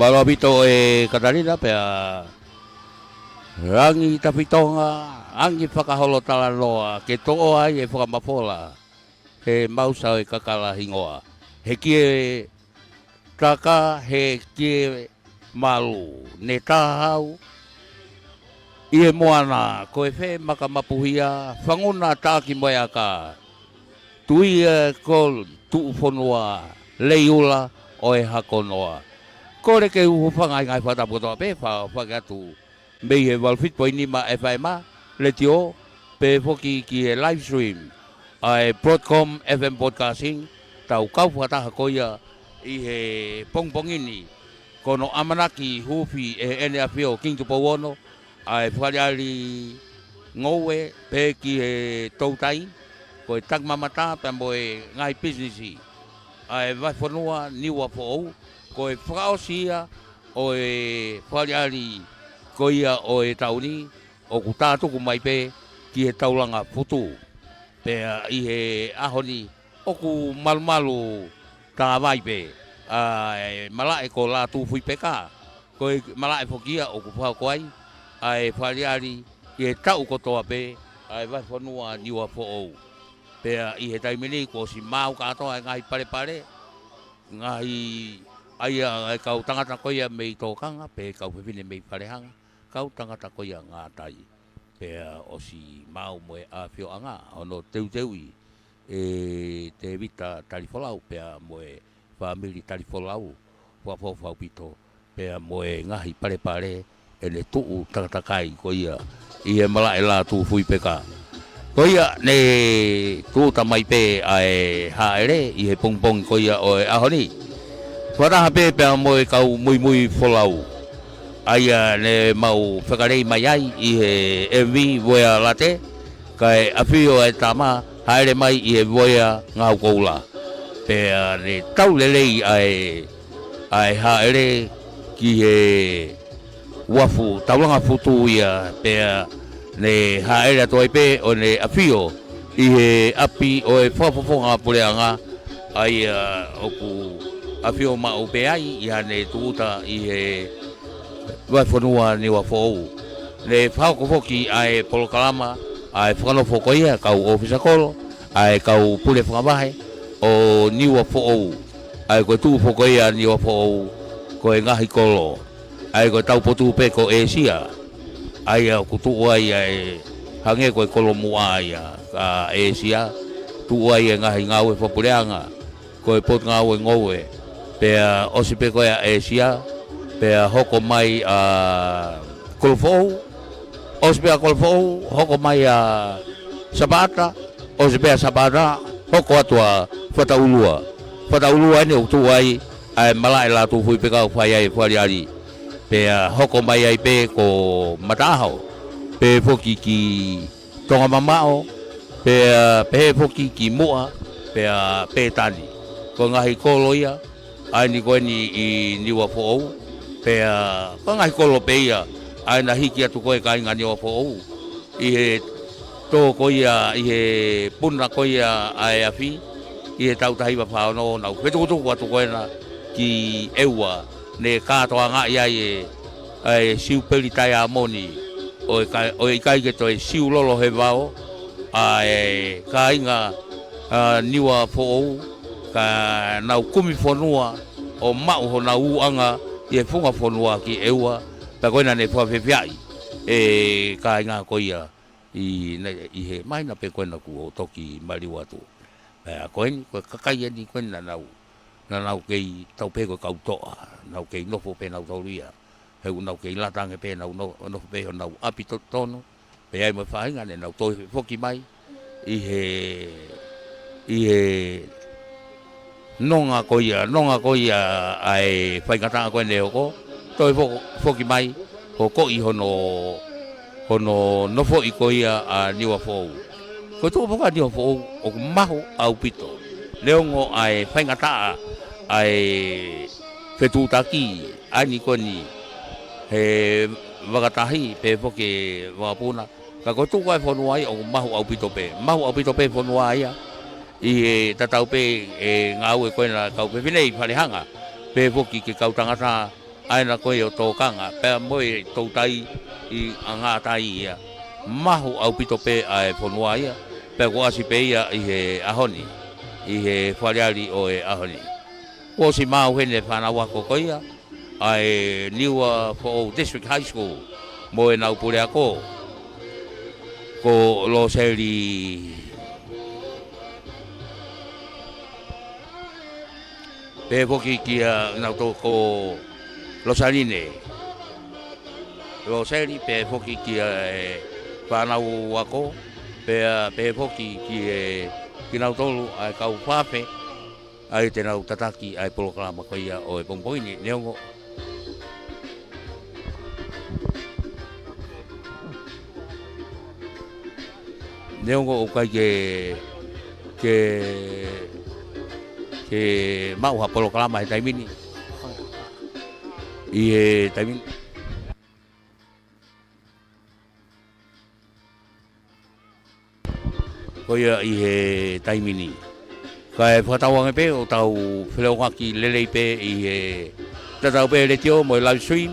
Palabito Katarina pea rangi tapitonga angi whakaholotala noa ke to'o ai e whakamapola he mausa e kakala hingoa he kie taka he kie malu ne tahau ie moana ko e whe makamapuhia whanguna tāki moeaka tui ko tuu whonua leiula o e hakonoa kore ke uhu whangai ngai whataputoa pe whakatu mei he walfit po inima e whai ma le tio pe whoki ki e live stream ai Broadcom FM Podcasting tau kau whataha koia i he pongpongini kono amanaki hufi e ene apio King Tupowono ai whariari ngowe pe ki he tautai ko e takmamata pe mo e ngai businessi ai vai whanua niwa po ko e whakaosia o e whariari ko ia o e tauni o ku tātuku mai pe ki he taulanga putu pea i he ahoni o ku malumalu tā mai pe ai malae ko la tu fui peka ko e malae fokia o ku whao koai ai whariari i he tau kotoa pe ai vai whanua niwa po ou pea i he taimini ko si mau katoa ngai pare pare ngai ai kau tangata koia mei tōkanga pe kau whiwhine mei parehanga kau tangata koia ngā tai pea o si mau moe a whio anga ono teuteui e te vita tarifolau pea moe family tarifolau whapofau pito pea moe ngahi pare pare e le tuu tangata kai koia i e mala e la tu fui peka koia ne tu tamai pe ai haere i he pongpong koia o e ahoni wharaha pe pea moe kau mui wholau aia ne mau whakarei mai ai i he MV voea late kai awhio e tama haere mai i he voea ngau koula pea ne tau lelei ai haere ki he wafu taulanga futu ia pea ne haere atoi pe o ne awhio i he api o e whapofonga pureanga ai oku awhio ma o pe ai i hane tuuta i he vai whanua ni wa whou. Ne whauko whoki ai polokalama ai whakanofo koia kau ofisa kolo ai kau pule whakamahe o ni wa whou. Ai koe tuu whokoia ni wa whou koe ngahi kolo. Ai koe tau potu pe ko Asia. Ai au kutu ai hange koe kolo mua ai ka Asia. Tu ai ngahi ngau e whapureanga koe pot ngau e ngowe. Pea osi pe koea Asia, pea hoko mai kolofou, osi pea kolofou, hoko mai Sabata, osi pea Sabata, hoko atua whataulua. Whataulua ene utu ai malae la tu hui peka whai ai whariari. Pea hoko mai ai pe ko matahau, pe foki ki tonga mamao, pea pe foki ki mua, pea pe tani. Ko ngahi kolo ia, ai ni koe ni i niwa fo'ou pea pangai kolo peia ai na hiki atu koe kai ngā niwa fo'ou i he tō koia i he puna koia ai afi i he tautahi wa whaono nau whetukutuku atu koe na ki eua ne kātoa ngā iai e siu peli tai a moni o i kai ke toi siu lolo he wao ai ka inga niwa fo'ou ka nau kumi whanua o mau ho na uanga i e whunga whanua ki eua pa koina ne whawhewhiai e ka inga koia i he maina pe koina ku o toki mariwa tu koini koe kakai ani koina na nau kei tau pe koe kautoa nau kei nofo pe nau tauria heu nau kei latange pe nau nofo pe nau api tono pe ai mo whainga ne nau toi whoki mai i he nonga koia ai whaingata koe ne oko toi whoki mai ho koi hono nofo i koia a niwa fōu ko tō whaka niwa fōu o mahu au pito leongo ai whaingata ai whetutaki ani koni he wakatahi pe whoke wakapuna ka ko tō kai whanua ai o mahu au pito pe whanua ai i tatau pe ngau e koina kau pe vinei whalehanga pe foki ke kau tangata aina koe o tō kanga, pēr moe tō tai i ngā tai ia. Mahu au pito pē ai whanua ia, pēr ko asi pē ia i he ahoni, i he whareari o e ahoni. Ko si mau hene whanau ako koia, ai Niua Fo'ou District High School, mo e nau pure ako, ko lo seri pe poki kia nau to ko lo saline lo seri pe poki kia whanau ako pe poki ki nau tolu ai kau whape ai te nau tataki ai poloklama koia o e pompoini neongo. Neongo o kai ke mau ha poloklama e taimini. I e taimini. Koia i he taimini. Kai whakatawanga pe o tau whelewaki lelei pe i he tatau pe le tio mo live stream.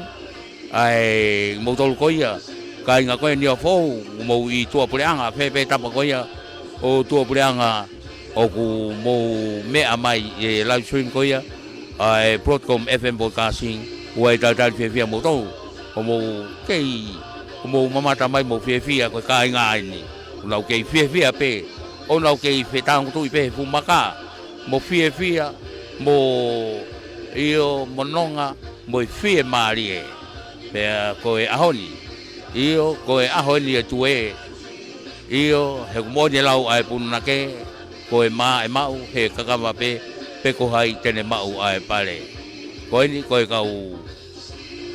Ai motolu koia. Kai ngā koe Niua Fo'ou mou i tua pureanga, pe tapa koia o tua pureanga o ku mou mea mai e live stream koia ai Broadcom FM Broadcasting ua e tātari whiawhia mou tau o mou kei o mou mamata mai mou whiawhia koe kai ngā ini o nau kei whiawhia pe o nau kei whetang tui pe fumaka mo whiawhia mo io mononga mo i whie maari e pea koe ahoni io koe ahoni e tue io he kumoni lau ai pununa ke koe mā e mau he kakama pe ko hai tene mau ai pare koe ni koe kau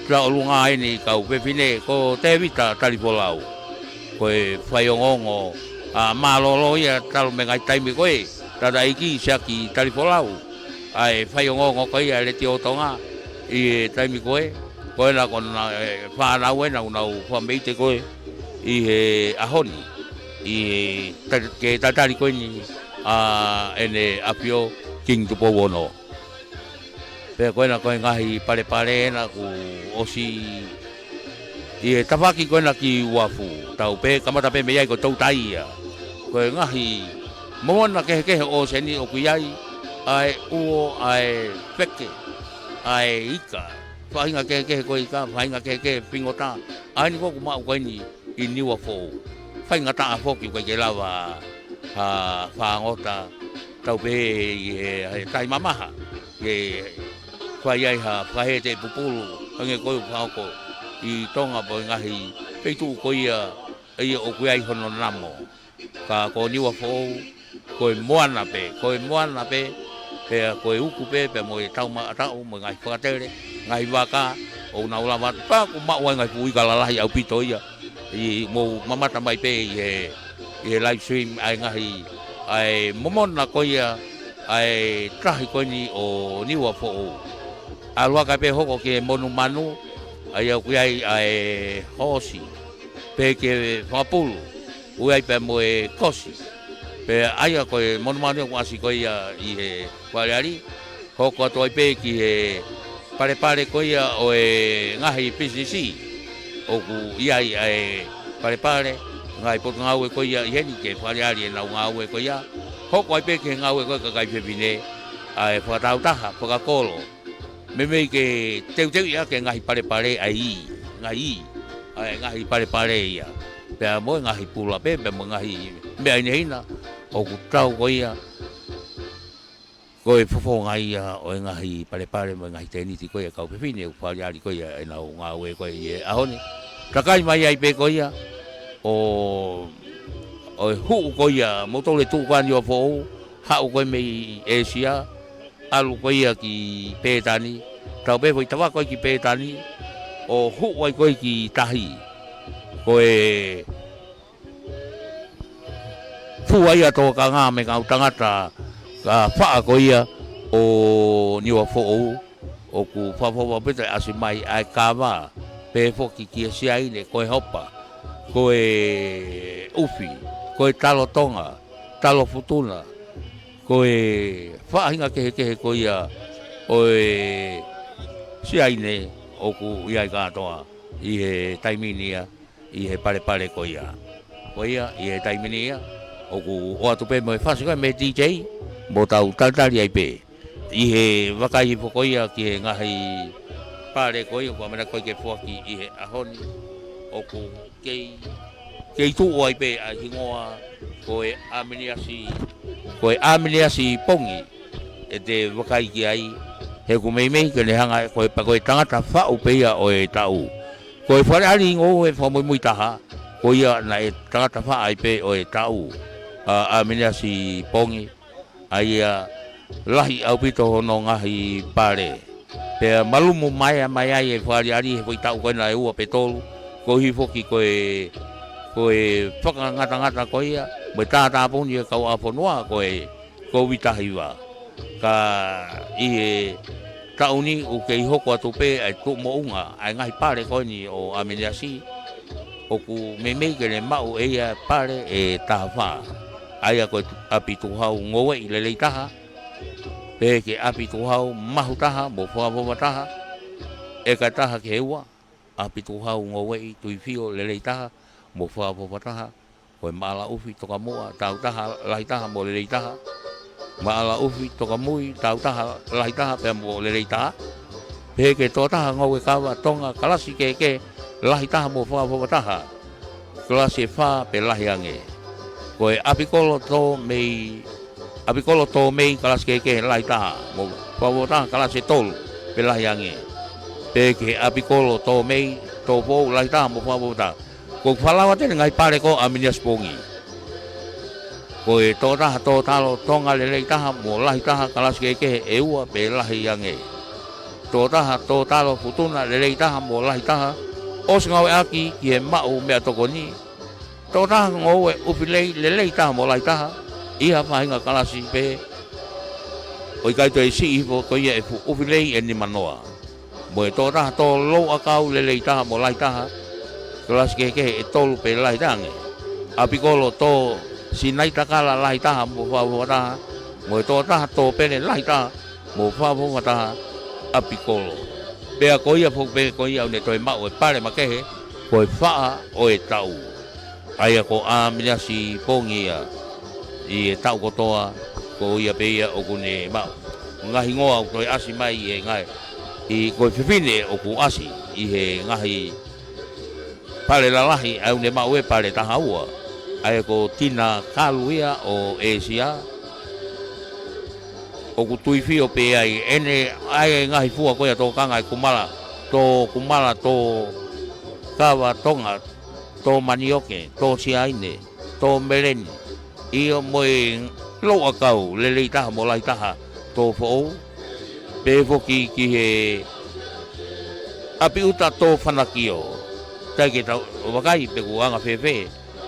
trao lunga ini kau pepine ko te vita talipolau koe whaiongongo a malolo ia talo me ngai taimi koe tada iki siaki talipolau ai whaiongongo koe ia le tio tonga i taimi koe koe la kona whanau e nau whameite koe i he ahoni i ke tatari koe ni ene apio King Tupo Wono. Pea koe na koe ngahi pare na ku osi i e tawaki koe na ki uafu tau pe kamata pe meiai ko tau taia koe ngahi momona kehe o seni o kuiai ai uo ai peke ai ika whainga kehe koe ika, whainga kehe pingota. Ai ni koku mau koe ni i Niua Fo'ou. Whainga taa whoki koe ke lawa whaangota tau pe i tai mamaha. Ke whai ai ha whahe te pupulu, hange koe whaoko i tonga po ngahi peitu koe ia o koe ai hono namo. Ka ko Niua Fo'ou koe moana pe, pea koe uku pe mo e tau mo ngai whakatere. Ngai waka o na ula mat pa ku ma ngai pui kalalahi au pito ia i mo mamata mai pe i live stream ai ngahi ai momona koia ai trahi koni o Niua Fo'ou alwa ka pe hoko ke monu manu ai au ai hosi pe ke fapulu uai pe mo e kosi pe ai ko monu manu ko asi koia i waleari hoko to pe ki pare koia o e ngahi PCC o ku iai ai pare ngai pot ngau e koia i heni ke whareari e nau ngau e koia hoko ai pe ke ngau e koia ka kai pepine ai whakatau taha whakakolo me ke teu ia ke ngahi pare ai ngahi pare ia pea mo ngahi pula pe mo ngahi mea inehina o ku tau koia koe fofo ngai o ngahi pare mo ngahi teniti koe kau pepine u whareari koe e nau ngau e koe e ahoni. Takai mai ai pe koe o hu koe moto le tu kwa Niua Fo'ou hau koe mei Asia alu koe ki Petani tau pe foi tawa koe ki Petani o hu koe ki tahi koe fu ai ato ka ngā me ngau tangata ka wha koia o Niua Fo'ou o ku whapawa pita asi mai ai kawa pe foki ki siai ne koe hopa koe ufi koe talo tonga talo futuna koe whahinga kehe koia o siai ne oku ia katoa I he taiminia I he pare ko ia I he taiminia oku o atu pe mo fasi ko me DJ mo tau tantari ai pe I he wakai foko ia ki he ngahi pare ko ia ko mena ko ke foki I he ahoni oku kei tu o ai pe a hingoa ko e aminiasi pongi e te wakai ki ai he ku mei ke le hanga ko e pa ko e tangata fa o pe ia o e tau ko e whare ari ngō e wha mui taha ko ia na e tangata wha ai pe o e tau a minea si pongi ai lahi au pito hono ngahi pare pe malumu mai ai e whare ari he whai tau koe na e ua pe tolu ko hi foki ko e whakangata ko ia mo e tātā pongi e kau a whanua ko witahi wa ka I he tauni o ke hoko atu pe ai tu mo unga ai ngai pare ko ni o ameniasi o ku me ke le mau e ia pare e tafa ai ko api tu hau ngoe I le leitaha pe ke api tu hau mahu taha mo fo taha e ka taha ke ua api tu hau ngoe tu fio le leitaha mo fo taha ko mala ufi to ka moa tau taha lai taha mo le leitaha Maala ufi toka mui tau taha lai taha pe mo le taha pe ke to taha ngau e kawa tonga kalasi ke lahi taha mo fa taha kalasi fa pe lahi ange ko e apikolo to mei kalasi ke lai taha mo fa taha kalasi tol pe lahi ange pe ke apikolo to mei to po lai taha mo fa taha ko falawa te ngai pare ko aminias pongi ko e to talo tonga le taha mo lahi taha kalasi ke e ua pe lahi ange to talo futuna le taha mo lahi taha os ngau aki ki e mau mea tokoni to taha ngau e upilei le taha mo lahi taha iha whahinga kalasi pe o I kaito e si ifo ko ia e fu upilei e ni manoa mo e to lo akau le taha mo lahi taha kalasi ke e tolu pe lahi taha apikolo to sinai takala lahi taha mo fa taha mo to taha to pene lahi taha mo fa taha apikolo Pea ko ia fo pe ko ia ne to mau e pare makehe ko e fa o e tau ai ko a mina si pongia I e tau ko toa ko ia pe ia o kune mau ngahi ngoa ko asi mai e ngai I ko fifine o ku asi I he ngahi pare la lahi au ne mau e pare taha ua ai ko tina kaluia o Asia o ku tuifio pe ai ene ai ngahi fua ko ia to kanga kumala to kawa tonga to manioke to siaine to meleni io moi lo akau le taha mo lai taha to fo pe foki ki he api uta to fanakio tai ke tau wakai pe ku anga fefe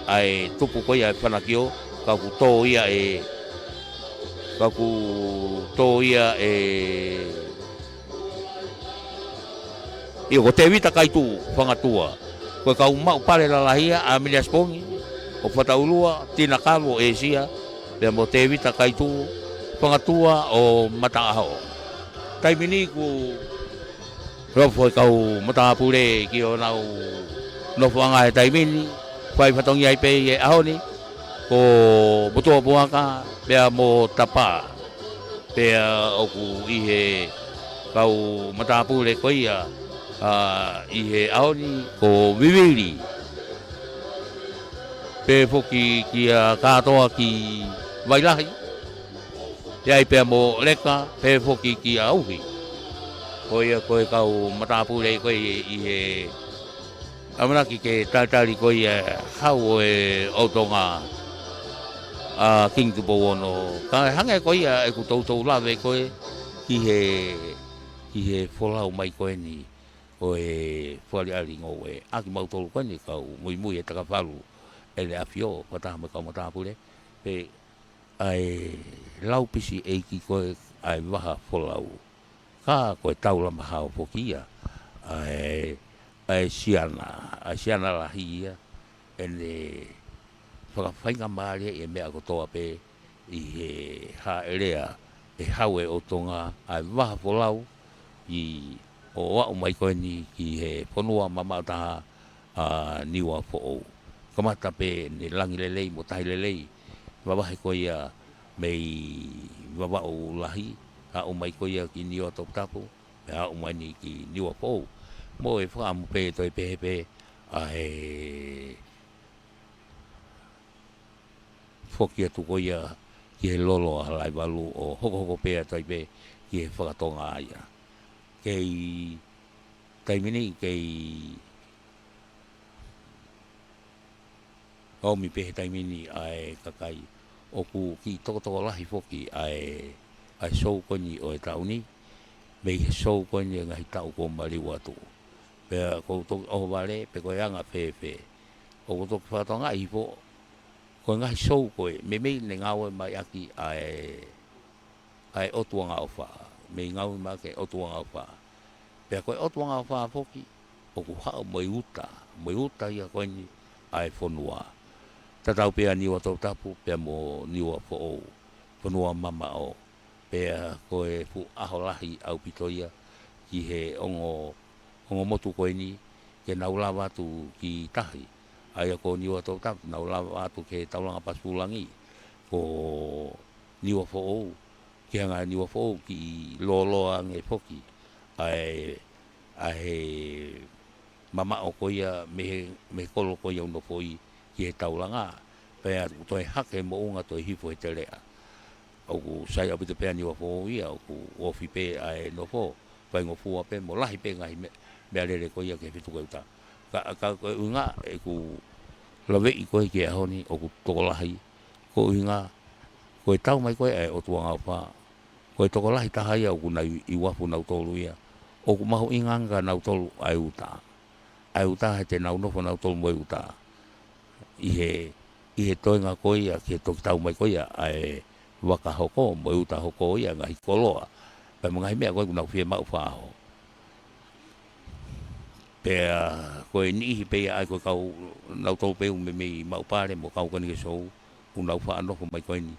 ai tupu ko ia fanakio ka ku to ia io ko te vita kai tu fangatua ko ka mau pare la lahia a milias pongi o fataulua tina kalo Asia le mo te vita kai tu fangatua o mataaho tai mini ku rofo kau matapure ki o nau no fuanga e tai mini Pai fatongi ai pe e ahoni ko butua buaka pea mo tapa pea oku I he kau matapule ko ia I he ahoni ko viviri pe foki ki katoa ki wailahi Iai pea mo leka pe foki ki auhi ko ia ko kau matapule ko I he Amana ki ke tatari ko ia hau e otonga King Tupo Wono ka hanga ko ia e ku tau lave ko ki he folau mai ko ni o e foli ali ngoe aki mau tolu ko ni ka mui e taka falu ele afio pata ma ka mata pule pe ai lau pisi e ki ko ai waha folau ka ko tau la ma hau fokia ai siana la hia ene whakawhainga maare e mea kotoa pe I he ha erea e haue o tonga ai waha folau I o au mai koe ni ki he ponua mamata niwa fo o kamata pe ni langi lelei mo tai lelei wawahe ko ia mei wawa o lahi au mai ko ia ki niwa top tapu pe au mai ni ki niwa fo mo e fa mo pe to pe a he foki atu ko ia ki he lolo a lai walu o hoko pe to pe ki he whakatonga aia kei taimini kei o mi pe taimini ai kakai o ku ki toko lahi foki ai sou ko ni o e tauni me sou ko ni ngai tau ko mali watu pe ko to o vale pe ko yanga pe o to fa to ngai fo ko ngai sou ko me ne ngau mai aki ai o tuanga o fa me ngau ma ke o tuanga o fa pe ko o tuanga o fa foki o ku ha mo uta ia ko ni ai fonua tatau pe ani o tapu pe mo ni o fo fonua mama o pe ko e fu aholahi au pitoia ki he ongo motu ko ni ke naulawa tu ki tahi ai ko ni o tapu naulawa tu ke taulanga pasulangi ko ni o fo ki nga ni o fo ki lolo ange foki ai mama o ko ia me kolo ko ia no foi ki taulanga pe to e hake mo unga to hifo e telea o sai abu te pe ani o fo ia o fi pe ai no fo pa ngo fu pe mo lahi pe ngai me ale ko ia ke fitu ko ta ka ko unga e ku love i ko ke honi o ku to lahi ko unga ko tau mai ko e o tuanga fa ko to lahi ta hai o ku nai i wa fu na to lu ia o ku mahu inganga na to ai uta he te nau no fo na to mo uta i he toinga ko ia ke to tau mai ko ia ai waka hoko mo uta hoko ia ngai koloa pe ngai me ko na fie mau fa ho pe ko ni pe ai ko kau na to pe me mau pare mo kau ko ni so un lau fa no ko mai ko ni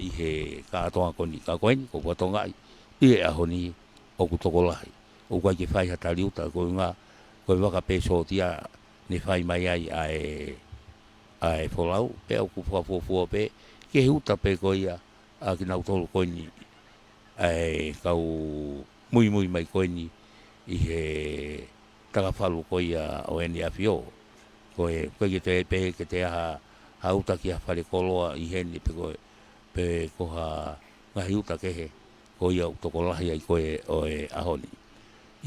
i he ka to ko ni ka ko ni ko to ngai i a honi o ku to ko lai o ko ke fai hata liuta ko nga ko waka pe so tia ni fai mai ai folau pe o ku fo pe ke huta pe ko ia a ki nau tolu ko ni ai kau mui mai ko ni i he taka falu ko ia o eni afio ko ke te pe ke te ha uta ki a fale koloa i he ni pe ko ha ngai uta ke he ko ia to ko lahi ai ko o ahoni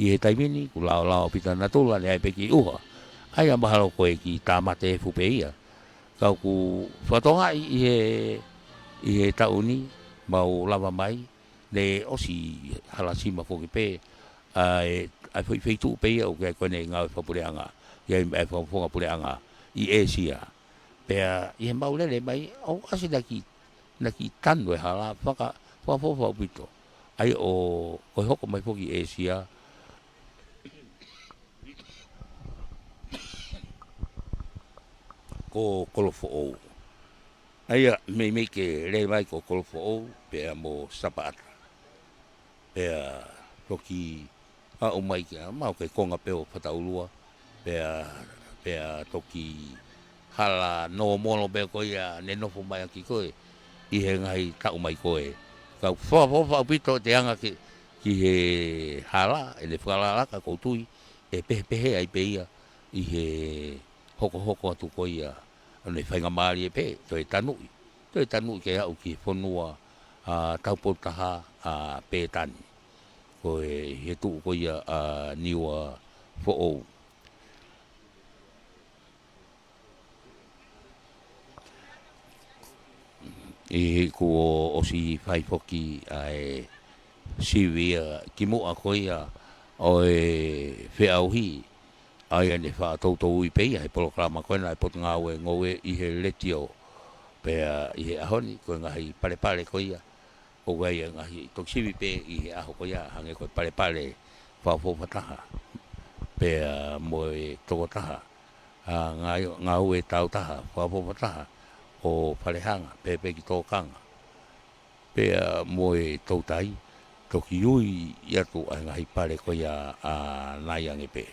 i he taimini ku lao pita na tula le ai pe ki uha ai a mahalo ko ki tamate fu pe ia kau ku fatonga i he tauni mau lava mai le osi halasima fo pe ai foi tu pe o ke ko nei nga fa pureanga ia e fa fo pureanga i Asia pe i mau le mai o asi daki tanu e hala fa pito ai o hoko mai fo ki Asia ko kolofo o ai me ke le mai ko kolofo o pe mo sapata pe toki o mai ke mau ke konga pe o pataulua pe toki hala no mono be ko ia ne no fo mai ki ko i he ngai ta o mai ko ka fo pito te anga ki he hala e le fala ka ko tui e pe ai pe ia i he hoko atu ko ia ne whainga maari e pe to e tanu ke au ki whanua taupota pe tani ko e he tu ko ia niwa fo o e ko o si whai foki ai siwia ki mo a ko ia o e whiauhi ai ane wha tautou i pei ai programa koe nai pot ngawe ngowe i he letio pe i he ahoni koe ngahi pare ko ia o gai ngahi toksiwi pe i he aho ko ia hange koe pare whawhawhataha pe mo e toko taha ngau e tau taha whawhawhataha o parehanga pe ki tōkanga pe mo e tautai toki ui ia tu ai ngahi pare ko ia a nai ange pe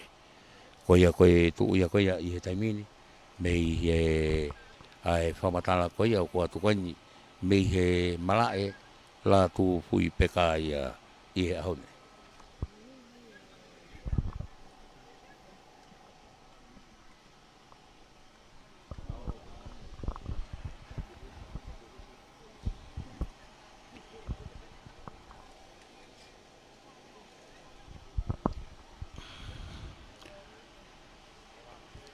ko ia koe tu ia ko ia I he taimini me he ai whamatala ko ia ko atu koini me he malae la tu fui peka ia I he ahone.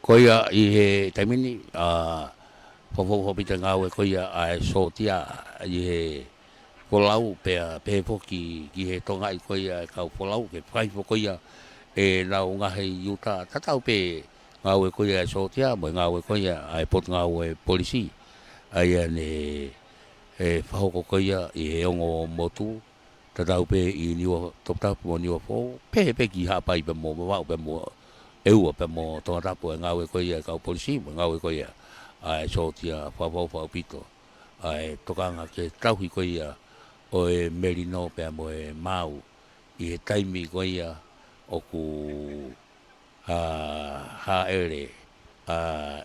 Ko ia I he taimini Fofo pita ngau ko ia ai sotia I he polau pe foki ki he tonga I ko ia kau polau ke pai ko ia e nau ngahi yuta tatau pe ngau ko ia sotia mo ngau ko ia ai pot ngau polisi ai ne e whahoko ko ia I he ongo motu tatau pe I niwa top tap mo niwa fo pe ki hapai pe mo wa pe mo eu pe mo tonga tapu ngau ko ia kau polisi mo ngau ko ia ai sotia fa pito ai tokanga ke tauhi ko ia o e merino pe mo e mau I he taimi ko ia o ku ha ere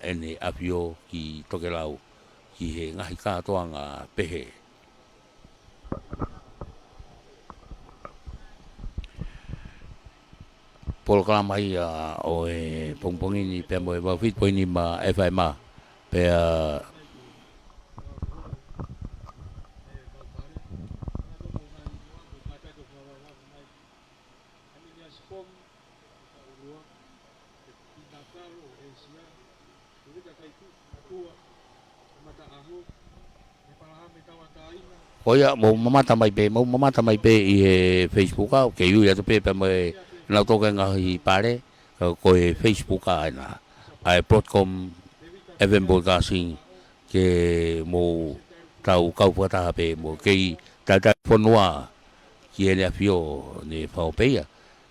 ene apio ki tokelau ki he ngahi katoanga pehe polkala mai o e pongpongini pe mo e wafit poini ma FMA pe Oia mo mamata mai pe I he Facebook au ke yu ya to pe mo na to ka ngahi pare ko e Facebook ana ai Broadcom Event Broadcasting ke mo tau kau pata pe mo ke tata fonua ki ele afio ne paupeia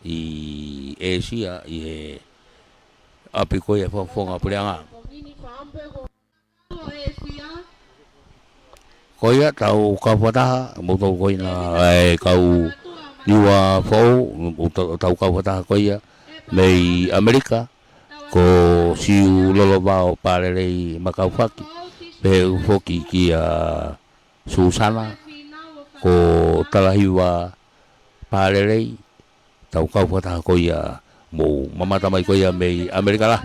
I Asia I he api ko e fonga puleanga ko ia tau kau pata mo to ko ina ai kau niwa fo tau kau pata ko ia mei Amerika ko siu lolo bao pare rei makau faki pe foki ki Susana ko talahiwa pare rei tau kau pata ko ia mo mamata mai ko ia mei Amerika la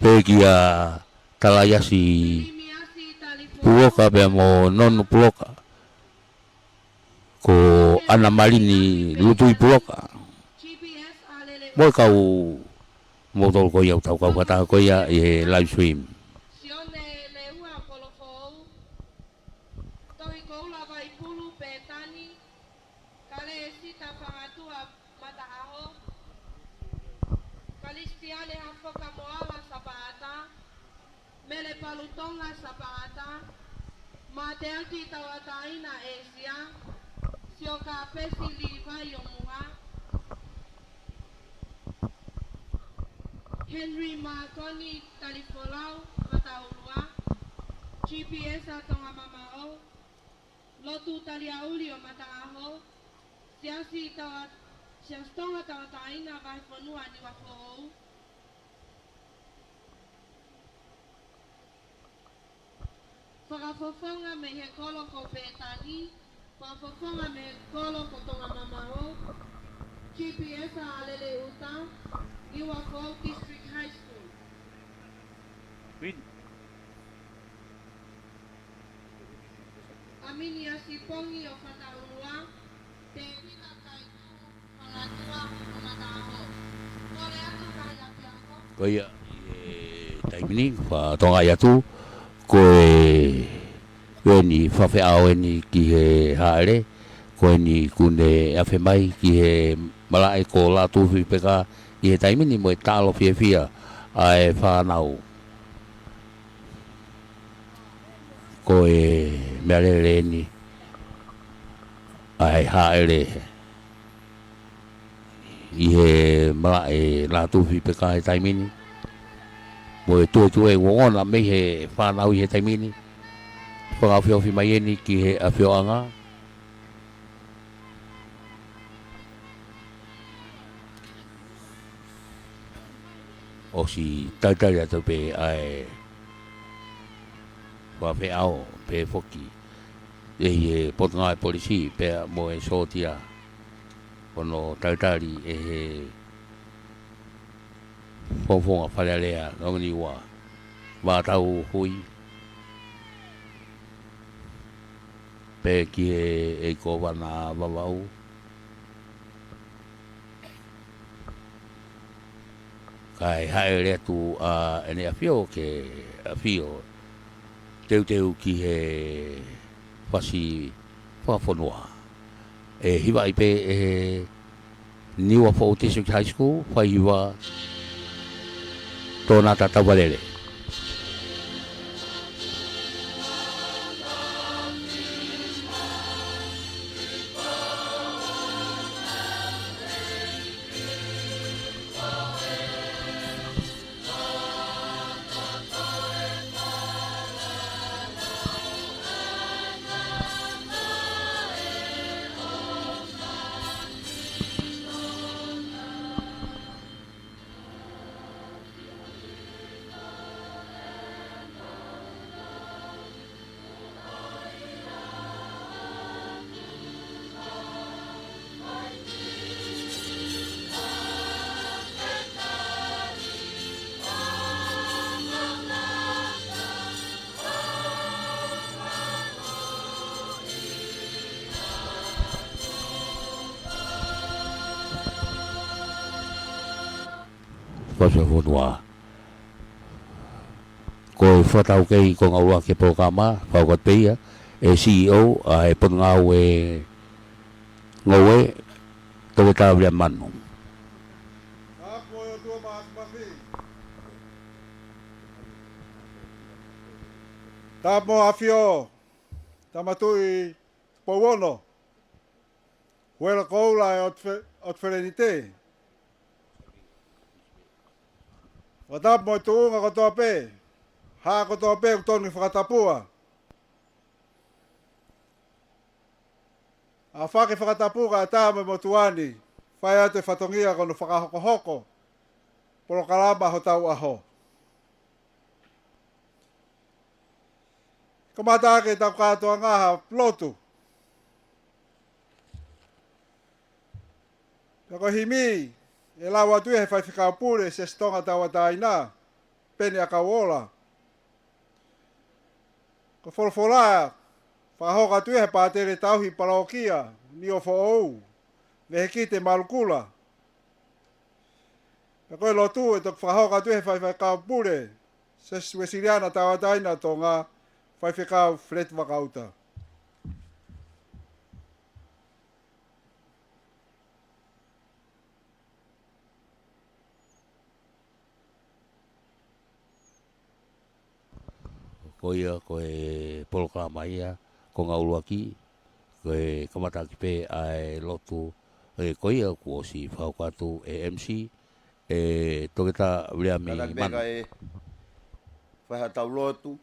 pe ki talayasi puloka pe mo non puloka ko ana marini lutui puloka mo kau motor ko ia tau kau pata ko ia I live stream Mele palutonga sapata mate aki tawataina Asia sio ka pesi liva yomuha Henry Marconi talifolau mataulua GPS atonga mamao lotu taliauli o mataaho siasi tawat siastonga tawataina vai fonua ni wafou Whakafofonga me he kolo ko Petani, whakafofonga me he kolo ko tonga mamao, GPS a alele uta, Iwa Fall District High School. Amini asipongi o whataurua, te wina kaitu, whalatua o mataho. Kore atu kaya piako. Koia taimini fa tonga yatu ko ni fa fe ao ni ki he haere ko ni kune afe mai ki he malai ko la tu fi peka I he taimini mo talo fia ai fa nau ko merele ni ai haere I he malai la tu fi peka he taimini mo tu ngona me he fa nau I he taimini fa afio fi mai ni ki he afio anga o si taitari atu pe ai wa pe ao pe foki e potonga e polisi pe mo e sotia ono taitari e he fonfonga whalelea ngoni wa tau hui pe ki e ko wana wawau kai haere tu ene afio ke afio teu ki he wasi whafonua e hiwa i pe e Niwa Fo District High School whai hiwa tōna tatawalele. Pasa fonua. Ko whatau kei ko ngaua ke programa, whaukat peia, e CEO, e pungau e ngaue, toke tāwia manu. Tāmo awhio, tamatui pauono, huela koula e ot wherenite. Wa tāmo i tuunga kotoa pē, hā kotoa pē kutonu whakatapua. A whake whakatapua e tāmo i motuani, whai ate whatongia kono whakahokohoko, polo kalama ho tau aho. Kamata ake tau katoa ngaha plotu. Kako himi, e lawa tue he whai whikaupure se stonga tawa taina, pene a kauola. Ko wholwhola, whahoka tue he pātere tauhi paraokia, ni o whaou, vehe ki te malukula. Kako e lotu e tok whahoka tue he whai whikaupure, se suesiriana tawa taina tō ngā whai whikau fret wakauta. Ko ia, ko e polokama ia, ko ngauruaki, ko e kamataki pe ai lotu, ko ia ko si whaukatu e MC, e toketa Williami Manu. Kada e whahatau lotu,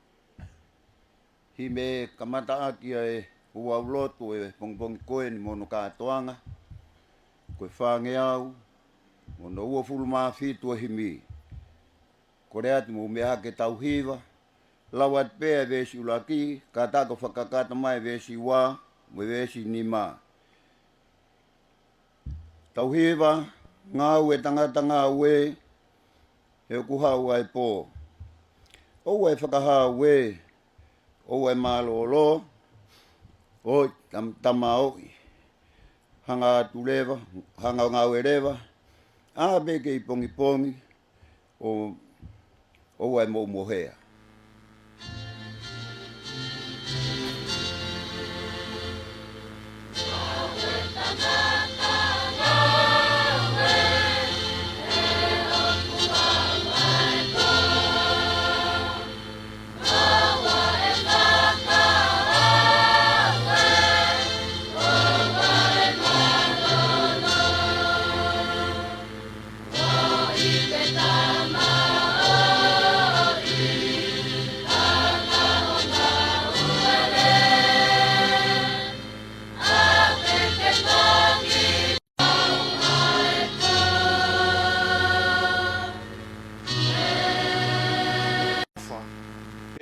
hi me kamata aki e uau lotu e pongpongi koe ni mono kātoanga, koe whange au, mono ua fulu maa fitu e himi. Kore ati mo mea ke tau hiva, lawat pēa vesi ulaki, ka tako whakakata mai vesi wā, mo vesi ni mā. Tau hiva, ngau e tangata ngau e, he kuhau ai pō. O e whakahau e, o e mālolo, o tama oi. Hanga atu lewa, hanga ngau e lewa, a beke i pongi pongi, o e mou mohea.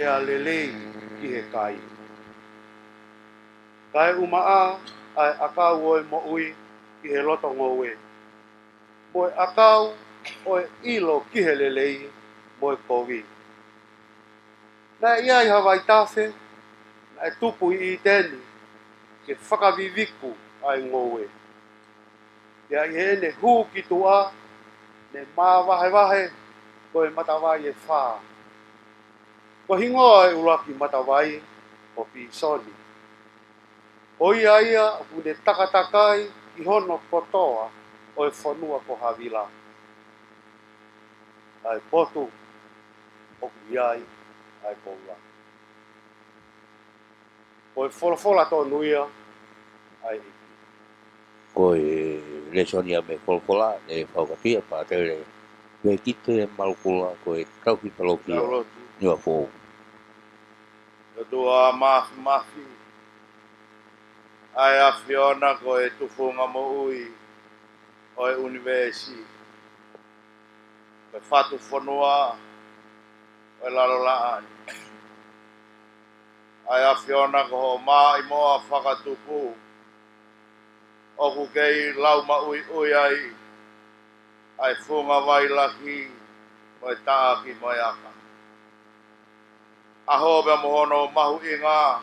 a lelei ki he kai. Kai umaa ai akau oi mo ui ki he loto ngowe. Moe akau oi ilo ki he lelei moe kowi. Na ia i Hawaii tafe, na e tupu i teni, ke whakaviviku ai ngowe. Ia i ene hū ki tua, ne mā wahe koe matawai e whā. Ko hingoa e uraki matawai o Pisoni. O ia o kune takatakai i hono kotoa o e whanua ko Havila. Ai potu o kuiai ai koula. O e wholafola tō nuia ai iki. Ko e lesonia me folfola e whaukatia pātere. Me kite e malukula ko e tauki palokia Laurotu. niwa fōu. Yo tua mafi. Ai a Fiona ko e tufunga mo ui o e universi. Ko e whatu whanua o e lalolaan. Ai a Fiona ko ho mā i moa whakatupu. Oku kei lau ma ui ai. Ai funga vai laki mo e tāki mo e aka. Aho bea mohono mahu inga.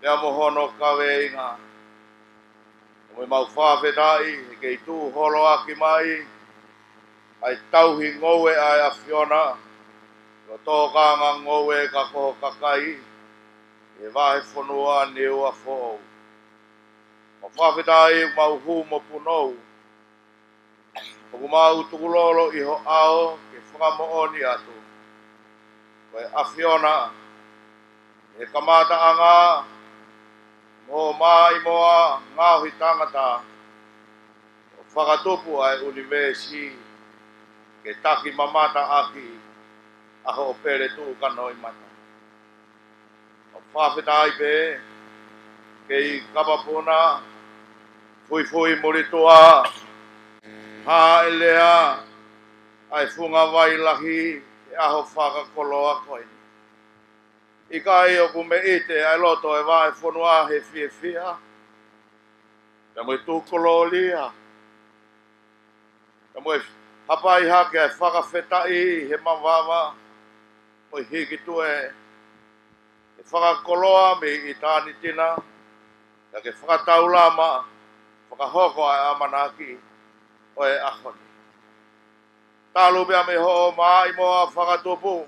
Bea mohono kawe inga. Mo i mau whawhetai, e kei tū holo aki mai. Ai tauhi ngowe ai a Fiona. Ko tōkanga ngowe ka koho kakai. E wahe whanua ni ua whou. Mo whawhetai mau hu mo punou. Oku mau tukulolo i ho ao ke whakamooni atu. Koe a Fiona, e kamata anga, mo mai moa ngāhi tangata, o whakatupu ai universi, ke taki mamata aki, aho o pere tu kanoi mata. O whawhetai pe, kei kapapuna, fui muritua, ha elea, ai funga vai lahi, e aho whakakoloa koe. I kai o kume ite, ai loto e wae whanua he fia. Ka moe tūkolo lia. Ka moe hapai hake ai whakawhetai he mawawa. Moe hiki tue. E whakakoloa me i tāni tina. Ka ke whakataulama, whakahoko ai amanaki. Oe ahoni. Tālu bea me ho mai moa whakatupu.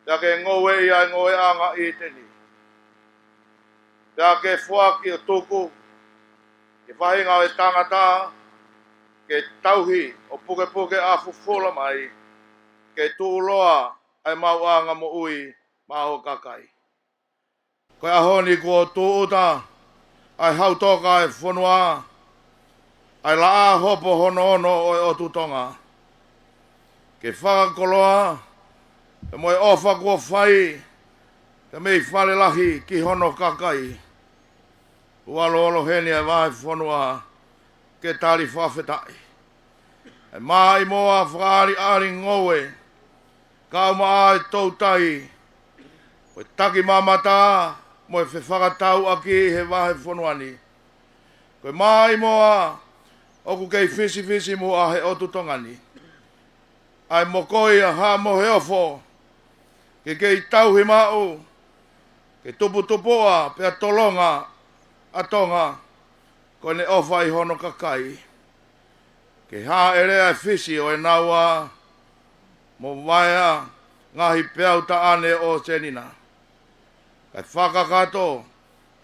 Pea ke ngowe ia ngowe anga i teni. Pea ke fuaki o tuku. Ke whahinga o e tangata. Ke tauhi o puke a fufula mai. Ke tūloa ai mau anga mo ui maho kakai. Koe ahoni ko tūuta. Ai hautoka e whanua. Ai laa hopo hono o e otutonga. Ke whakakoloa, e moe ofa kua whai, te mei whale lahi ki hono kakai. Ualo heni e wahe whanua, ke tari whawhetai. E mai moa whaari ari ngowe, kauma ai tautai, koe taki mamata, moe whakatau aki he wahe whanuani. Koe mai moa, oku kei fisi mo a he otutongani. Ai mokoi a ha mo he ofo, ke kei tauhi mau, ke tuputopoa pea tolonga atonga, ko ne ofa i hono kakai. Ke ha ere ai fisi o e naua, mo waia ngahi peau ta ane o senina. Kai whakakato,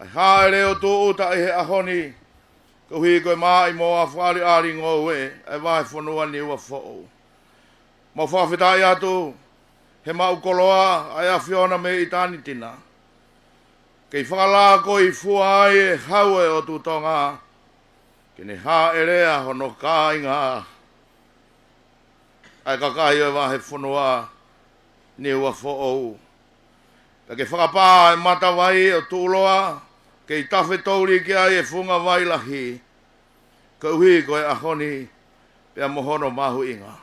ai ha ere o tu uta i he ahoni, ko hui koe mai mo a whari ari ngowe, ai wae whanua ni ua whoo. Mo whawhetai atu, he mau koloa ai a Fiona me i tāni tina. Kei whakala ko i fua ai e haue o tūtonga, ke ne hā erea hono kāinga. Ai kakai o wahe whanua ni ua whoo. Ka ke whakapā e matawai o tūloa, kei tawhi tauri ki ai e funga vai lahi, ka uhi koe ahoni pia mohono mahu inga.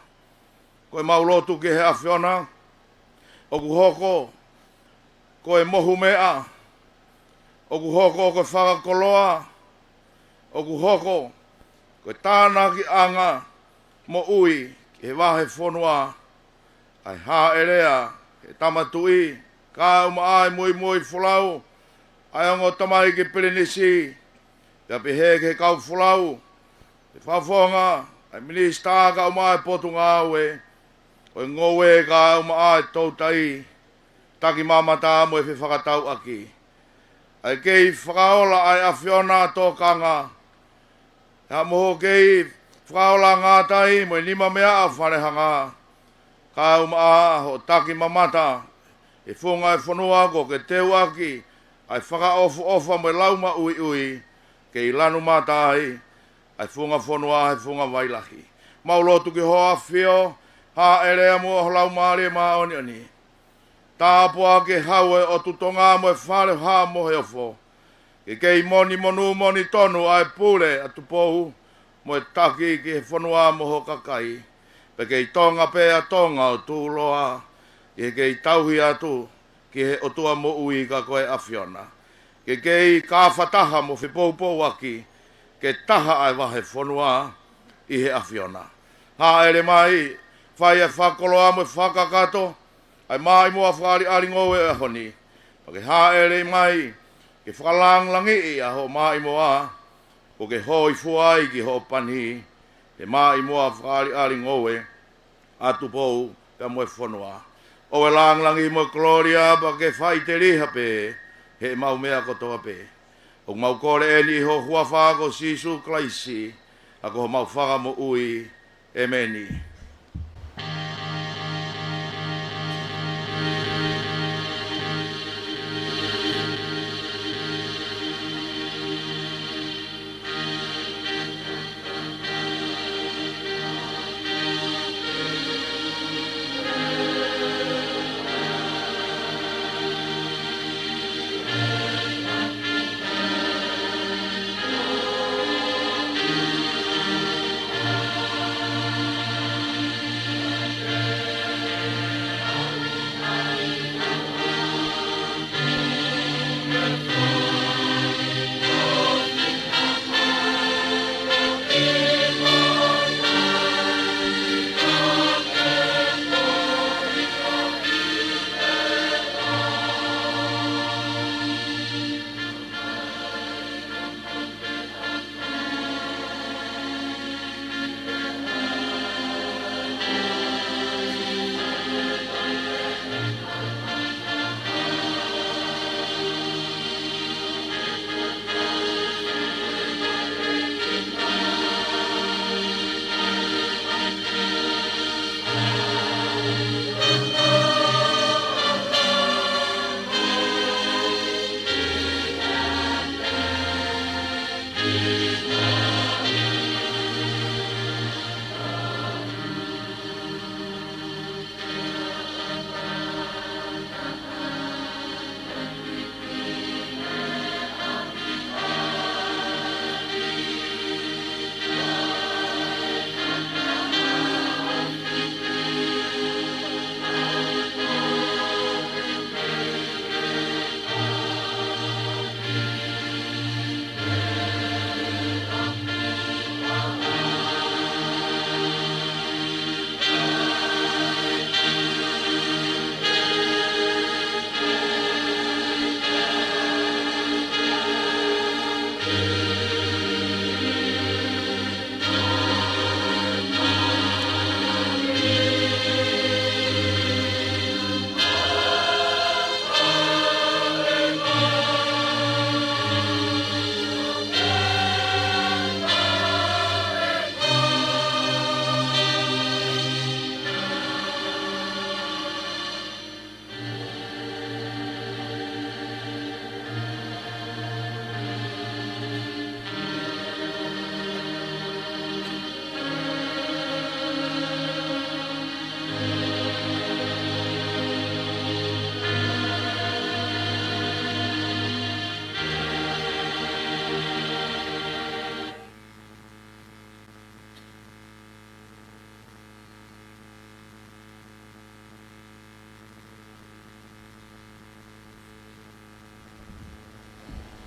Koe maulotu ke he a Fiona, oku hoko, ko e mohu mea, o ku hoko ko whakakoloa, o ku hoko ko tāna ki anga mo ui ki he wahe whonua, ai hā erea, he tamatui, ka uma ai mui mui fulau, ai ongo tamai ki pirinisi, ia pihe ke kau fulau, te whawhonga, ai minista ka uma ai potunga aue, o ngoe ka uma ai tautai, taki mamata mo e whakatau aki. Ai kei whakaola ai awhiona tō kanga, ha moho kei whakaola ngātai mo e nima mea a wharehanga, ka uma a ho taki mamata, e whunga e whanua ko ke teu aki, ai whakaofu ofa mo e lauma ui ui, ke i lanu mātai, ai whunga whanua, ai whunga wailahi. Maulotu ki hoa whio, ha erea mua ho lau maari ma oni oni. Tāpua ke haue o tutonga mo e whare ha mo he ofo. Ke kei moni monu moni tonu ai pule atu pohu, mo e taki ki he whanua mo ho kakai. Pe kei tonga pe a tonga o tūloa, ke kei tauhi atu ki he otua mo ui ka koe awhiona. Ke kei ka whataha mo whipoupou aki, ke taha ai wahe whanua i he awhiona. Ha ere mai, whai e whakoloa mo e whakakato, ai mai mua whari aringo e honi. Pake ha ere mai, ke whakalanglangi i aho mai mua, o ke hoi fuai ki ho pani, te mai mua whari aringo e, atu pou pe mo e whanua. O e langlangi mo Gloria pa ke whai te riha pe, he mau mea kotoa pe. O mau kore eni ho hua whako sisu klaisi, ako ho mau whaka mo ui, emeni.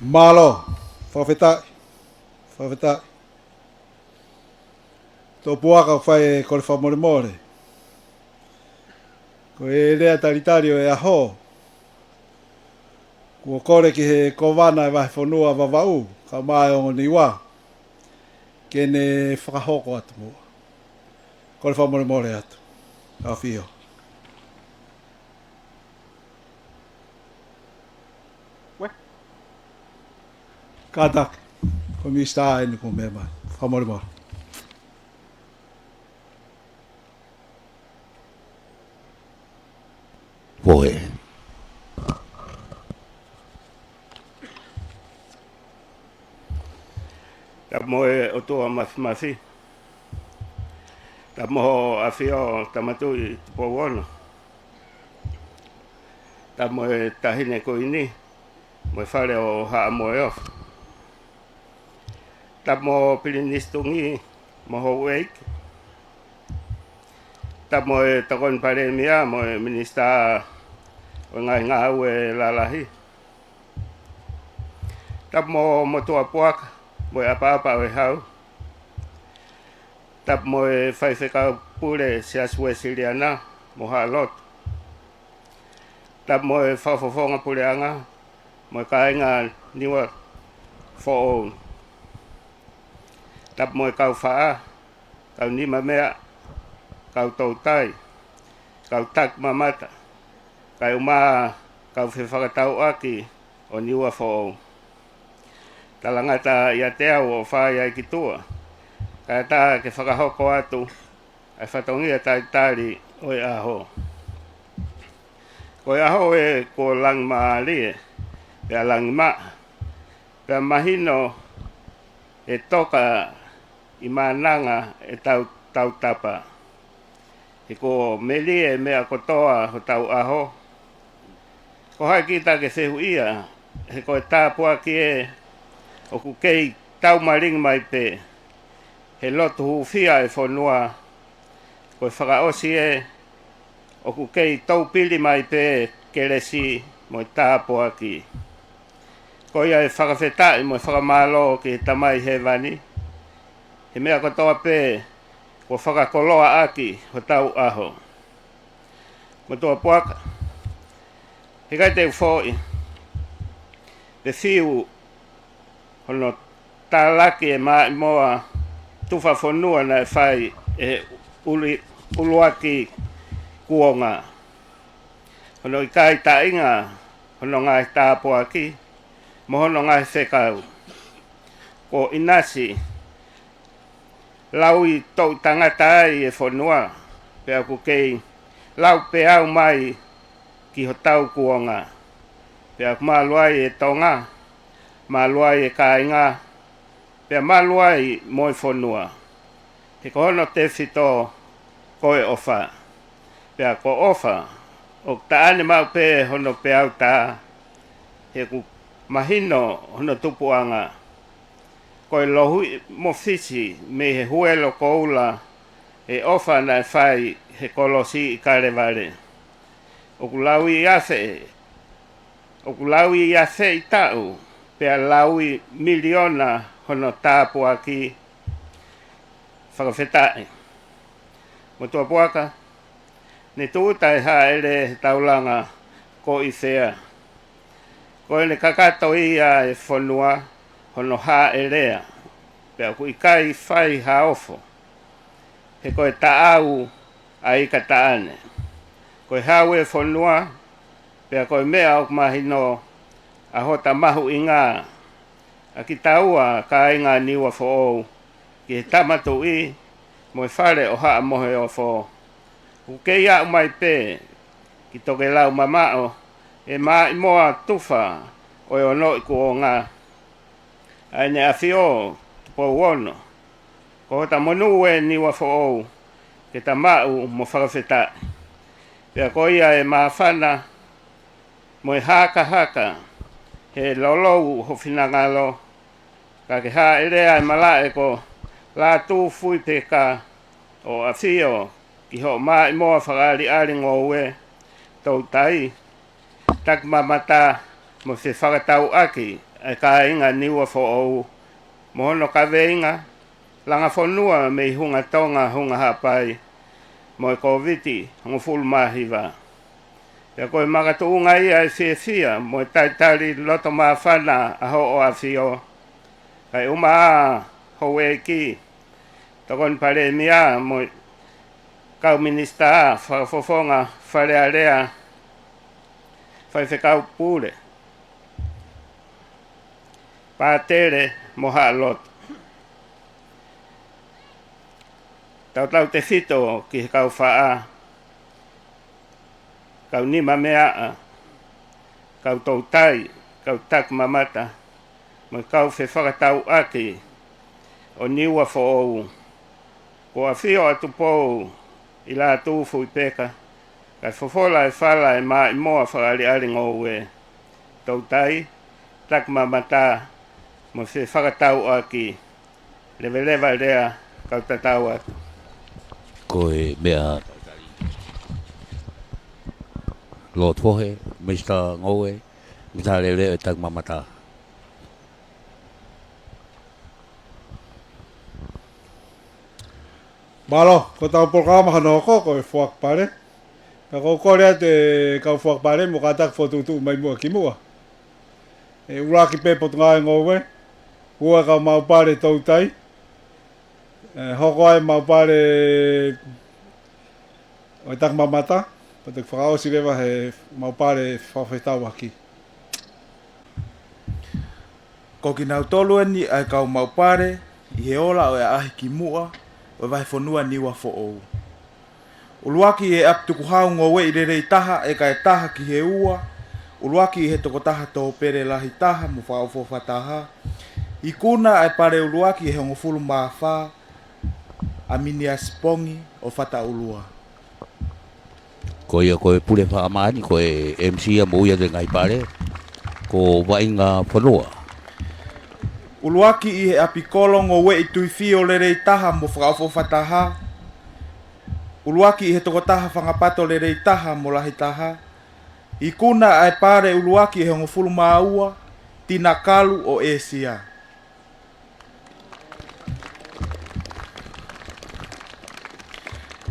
Malo, whawhetai. Whawhetai. Tō puaka whai kore whamore more. Ko e rea taritario e aho. Kua kore ki he kowana e wahi whanua wawau. Ka mai o niwa. Kene whakahoko atu mua. Kore whamore more atu. Ka whio. Ka tak. Ko mi staa eni ko me mai. Whamore more. Poe. Ta moe o toa mafi. Ta moho a whio tamatui po wono. Ta moe tahine ko ini. Moe whare o haa moe off. Ta mo pilinistungi moho wake. Ta moe takon pare mia moe minista o ngai ngā ue lalahi. Ta mo motua puaka. Moe apa-apa o hau. Tap moe whaiwhekau pure se asue siriana moha lot. Tap moe whawhawhonga pure anga. Moe kainga niwa fo'oun. Tap moe kau whaa. Kau nima mea. Kau tautai. Kau tak mamata. Kau maa. Kau whewhakatau aki o niwa fo'oun. Talangata ia te au o whaia i ki tua. Ka tā ke whakahoko atu. Ai whatongia tai tari o e aho. Ko e aho e ko lang maalie. Pea lang maa. Pea mahino e toka i mananga e tau tapa. E ko melie mea kotoa ho tau aho. Ko hai kita ke sehu ia. He ko e tāpua ki e o ku kei tau maring mai pe. He lotu huwhia e whanua. Ko e whakaosi e o ku kei tau pili mai pe keresi mo i tāpua ki. Ko ia e whakawhetai mo i whakamalo ki tamai he wani. He mea katoa pe ko whakakoloa aki ho tau aho. Mo toa puaka. He kai te ufoi. Pe whiu hono tālaki e mai moa tuwha whanua na e whai e uluaki kuonga. Hono i kai tainga, hono ngai tāpua ki, mo hono ngai whekau. Ko inasi, lau i tau tangata ai e whanua, pea ku kei, lau pe au mai ki ho tau kuonga. Pea ku maluai e tonga, maluai e kāinga, pea maluai moi whanua. He ko hono te whito koe ofa. Pea ko ofa, o taane mau pe hono pe au tā. He ku mahino hono tupuanga. Koe lohui mo fisi me he huelo koula. He ofa na e whai he kolosi i karevare. O ku laui i afe. O ku laui i afe i tau. Pea laui miliona hono tāpua ki whakawhetai. Mo tua puaka, ne tūtai ha ere taulanga ko i whea. Ko ene kakato ia e whanua hono ha erea. Pea ku i kai whai ha ofo. He koe taau a i ka taane. Koe hau e whanua, pea koe mea o mahino a hota mahu i ngā. A ki taua ka inga niwa fo'ou. Ki he tamatu i, mo e whare o haa mohe o fo. Ku kei au mai pe, ki toke lau mamao, e mai moa tufa o e ono i ku o ngā. Aine a whio, tupo uono. Ko hota monu e niwa fo'ou, ke ta mau mo whakawheta. Pea ko ia e mawhana, mo e haka. He lolou ho whinangalo, ka ke ha erea e mala e ko la tū fui peka o a whio ki ho mai moa whakari ari ngoue tau tai tak mamata mo se whakatau aki e ka inga niwa fo o mohono ka veinga langa fonua me hunga tonga hunga hapai mo e koviti ngo full mahiva ya koe makatuunga ia e fia mo e taitari loto mawhana a ho o a fio kai uma ho e ki tokon pare mia mo kau minista whakafofonga whare area whai whekau pule pātere mo halot tau te fito ki kau whaa kau nima mea kau tau tai kau tak mamata mo kau whakatau aki o niwa fo ou ko a fio atu pou i la tufu i peka kai fofola e whala e maa i moa whakari ari ngou e tau tai tak mamata mo whakatau aki lewa rea kau tatau atu Koe mea Lord Fohe, Mr. Ngoe, Mr. Lele e tak mamata. Malo, ko tau programa hanoko ko e fuak pare. Ka ko korea te kau fuak pare mo katak fotutu mai mua ki mua. E uraki pe potunga e ngowe. Ua ka mau pare tau tai. Hoko ai mau pare o tak mamata. Patek whakao si rewa he mau pare whawhetau aki. Ko ki nau tolu ni ai kau mau pare i he ola o e ahi ki mua o vai fonua niwa fo ou. Uluaki e ap tuku hau ngowe i rerei taha e kai taha ki he ua. Uluaki he toko taha tō pere lahi taha mo whaofo whataha. I kuna ai pare uluaki he ngofulu maafā a minia spongi o whata ulua. Koe pule whaamani, koe MC a mouia de ngai pare, ko wainga whanua. Uluaki i he api kolongo we i tui fio lerei taha mo whaofo whataha. Uluaki i he toko taha whangapato lerei taha mo lahi taha. I kuna ai pare uluaki he ngofulu maua, tina kalu o Asia.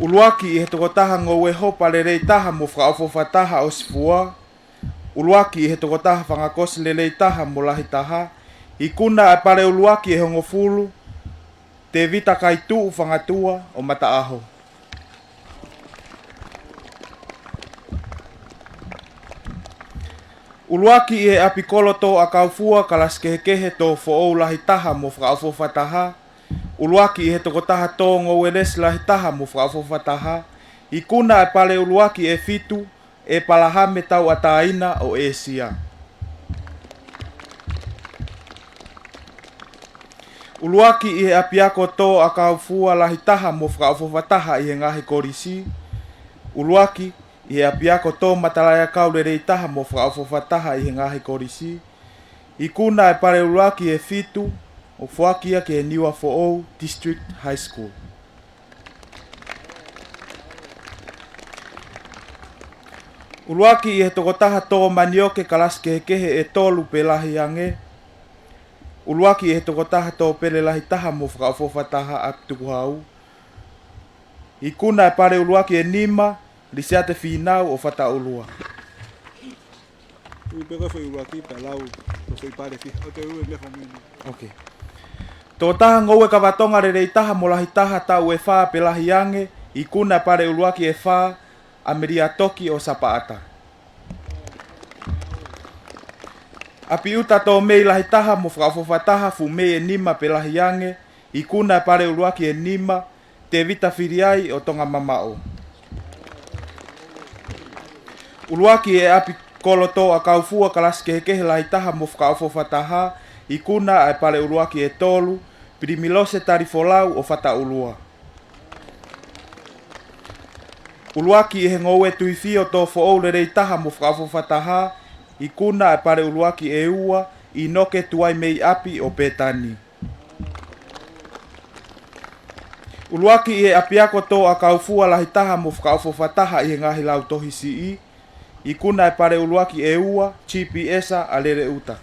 Uluaki i he toko taha ngowe hopa lerei taha mo whaofo whataha o sifua. Uluaki i he toko taha whangakosi lerei taha mo lahi taha. I kuna ai pare uluaki e hongo fulu, te vita kai tuu whangatua o Mataaho. Uluaki i he api koloto a kaufua kalaskehekehe tō fo'ou lahi taha mo whaofo whataha. Uluaki i he toko taha tō ngoweles lahi taha mo whaofo whataha. I kuna ai pare uluaki e fitu e palahame tau ataina o Asia. Uluaki i he apiako tō a kaufua lahi taha mo whaofo whataha i he ngahi korisi. Uluaki i he apiako tō matalaya kaurerei taha mo whaofo whataha i he ngahi korisi. I kuna e pare uluaki e fitu o whakia ke Niwa Fo'ou District High School. Uluaki i he tokotaha tō manioke kalaskehekehe e tolu pe lahi ange. Uluaki i he tokotaha tō pele lahi taha mo whaofo whataha ak tuku hau. I kuna e pare uluaki e nima, lisiate whinau o whata ulua. Okay. Tō taha ngou e kawatonga rerei taha mo lahi taha tau e whā pe lahi ange, i kuna e pare uluaki e whā Ameria Toki o Sapaata. Api uta tō mei lahi taha mo whaofo whataha fu mei e nima pe lahi ange, i kuna e pare uluaki e nima, te vita whiriai o tonga mamao. Uluaki e api koloto a kaufua kalaskehekehe lahi taha mo whaofo whataha, i kuna e pare uluaki e tolu, pirimilose tarifolau o whata ulua. Uluaki e he ngou e tuifio tō fo'ou lerei taha mo whaofo whataha, i kuna e pare uluaki e ua, i noke tuai mei api o Petani. Uluaki i he apiako tō a kaufua lahi taha mo whaofo whataha i he ngahi lau tohi si i kuna e pare uluaki e ua, GPS a lere uta.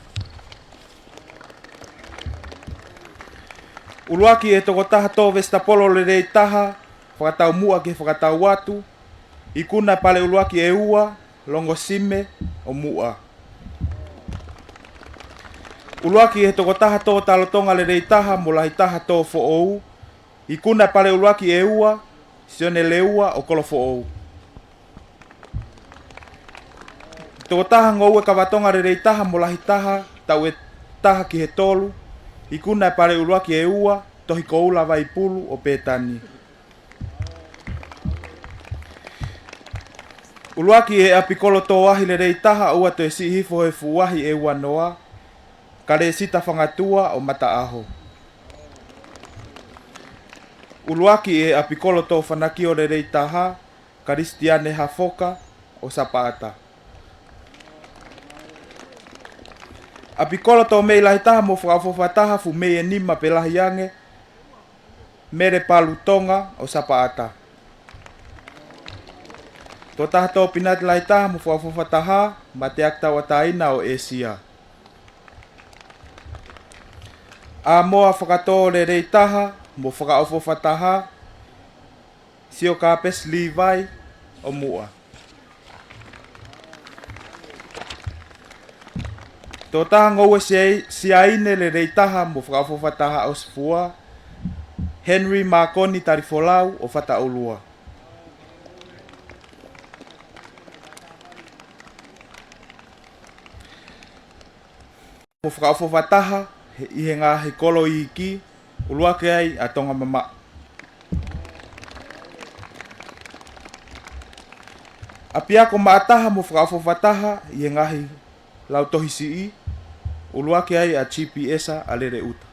Uluaki e toko taha tō Vestapolo le rei taha, whakatau mua ke whakatau watu, i kuna pale uluaki e ua, longo sime o mua. Uluaki e toko taha tō talotonga le rei taha, mo lahi taha tō fo'ou, i kuna pale uluaki e ua, sione le ua o kolo fo'ou. Toko taha ngou e kawatonga le rei taha, mo lahi taha, tau e taha ki he tolu, i kuna pare uluaki e ua, tohi koula vai pulu o pētani. Uluaki e apikolo tō wahi le rei taha, ua to e si hifo he fuwahi e ua noa, kare sita whangatua o mata aho. Uluaki e apikolo tō whanaki o le rei taha, Karistiane Hafoka o Sapata. Apikolo tō mei lahi taha mo whakawhawha taha fu mei e nima pe lahi ange, mere palutonga o Sapata. Tō taha tō pinati lahi taha mo whakawhawha taha, ma te akta wa taina o Esia. A moa whakatō le rei taha, mo whakawhawha taha, sio kāpes Levi o mua. Tō taha ngau e siaine le rei taha mo whakawhawha taha o Sifua, Henry Makoni Tarifolau o Whataulua. Mo whakawhawha taha, i he ngā he kolo i ki, uluake ai a tonga mama. A piako maataha mo whakawhawha taha, i he ngahi lautohi si i, uluake ai a GPS-a a lere uta.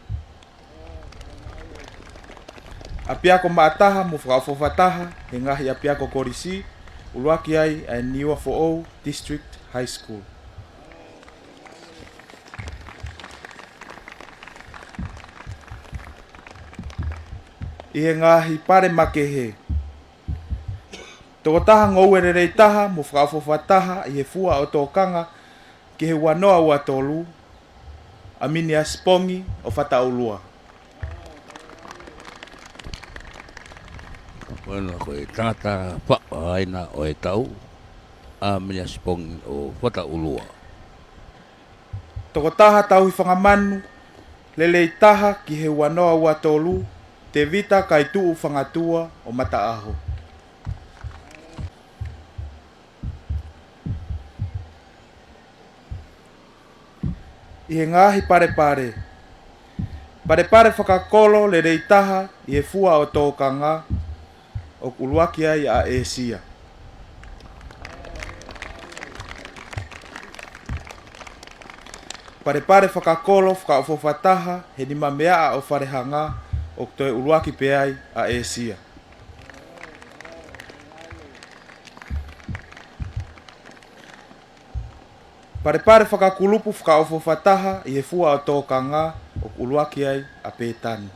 A piako maataha mo whakawhawha taha, he ngahi a piako korisi, uluake ai a Niwa Fo'ou District High School. I he ngahi pare makehe. Tō taha ngou e rei taha, mo whakawhawha taha, i he fua o tō kanga, ki he wanoa ua tolu, a mini a spongi o Whataulua. Bueno, koe tangata whaaina o e tau, a mini a spongi o Whataulua. Tō taha tau i whangamanu, lelei taha ki he wanoa ua tolu, te vita kai tuu whangatua o Mataaho. I he ngahi pare. Pare whakakolo le rei taha i he fua o tō kanga o uluaki ai a Esia. Pare whakakolo whakawhawha taha he nima mea o wharehanga o toi uluaki pe ai a Esia. Pare whakakulupu whakawhawha taha i he fua o tō kanga o uluaki ai a Pētani.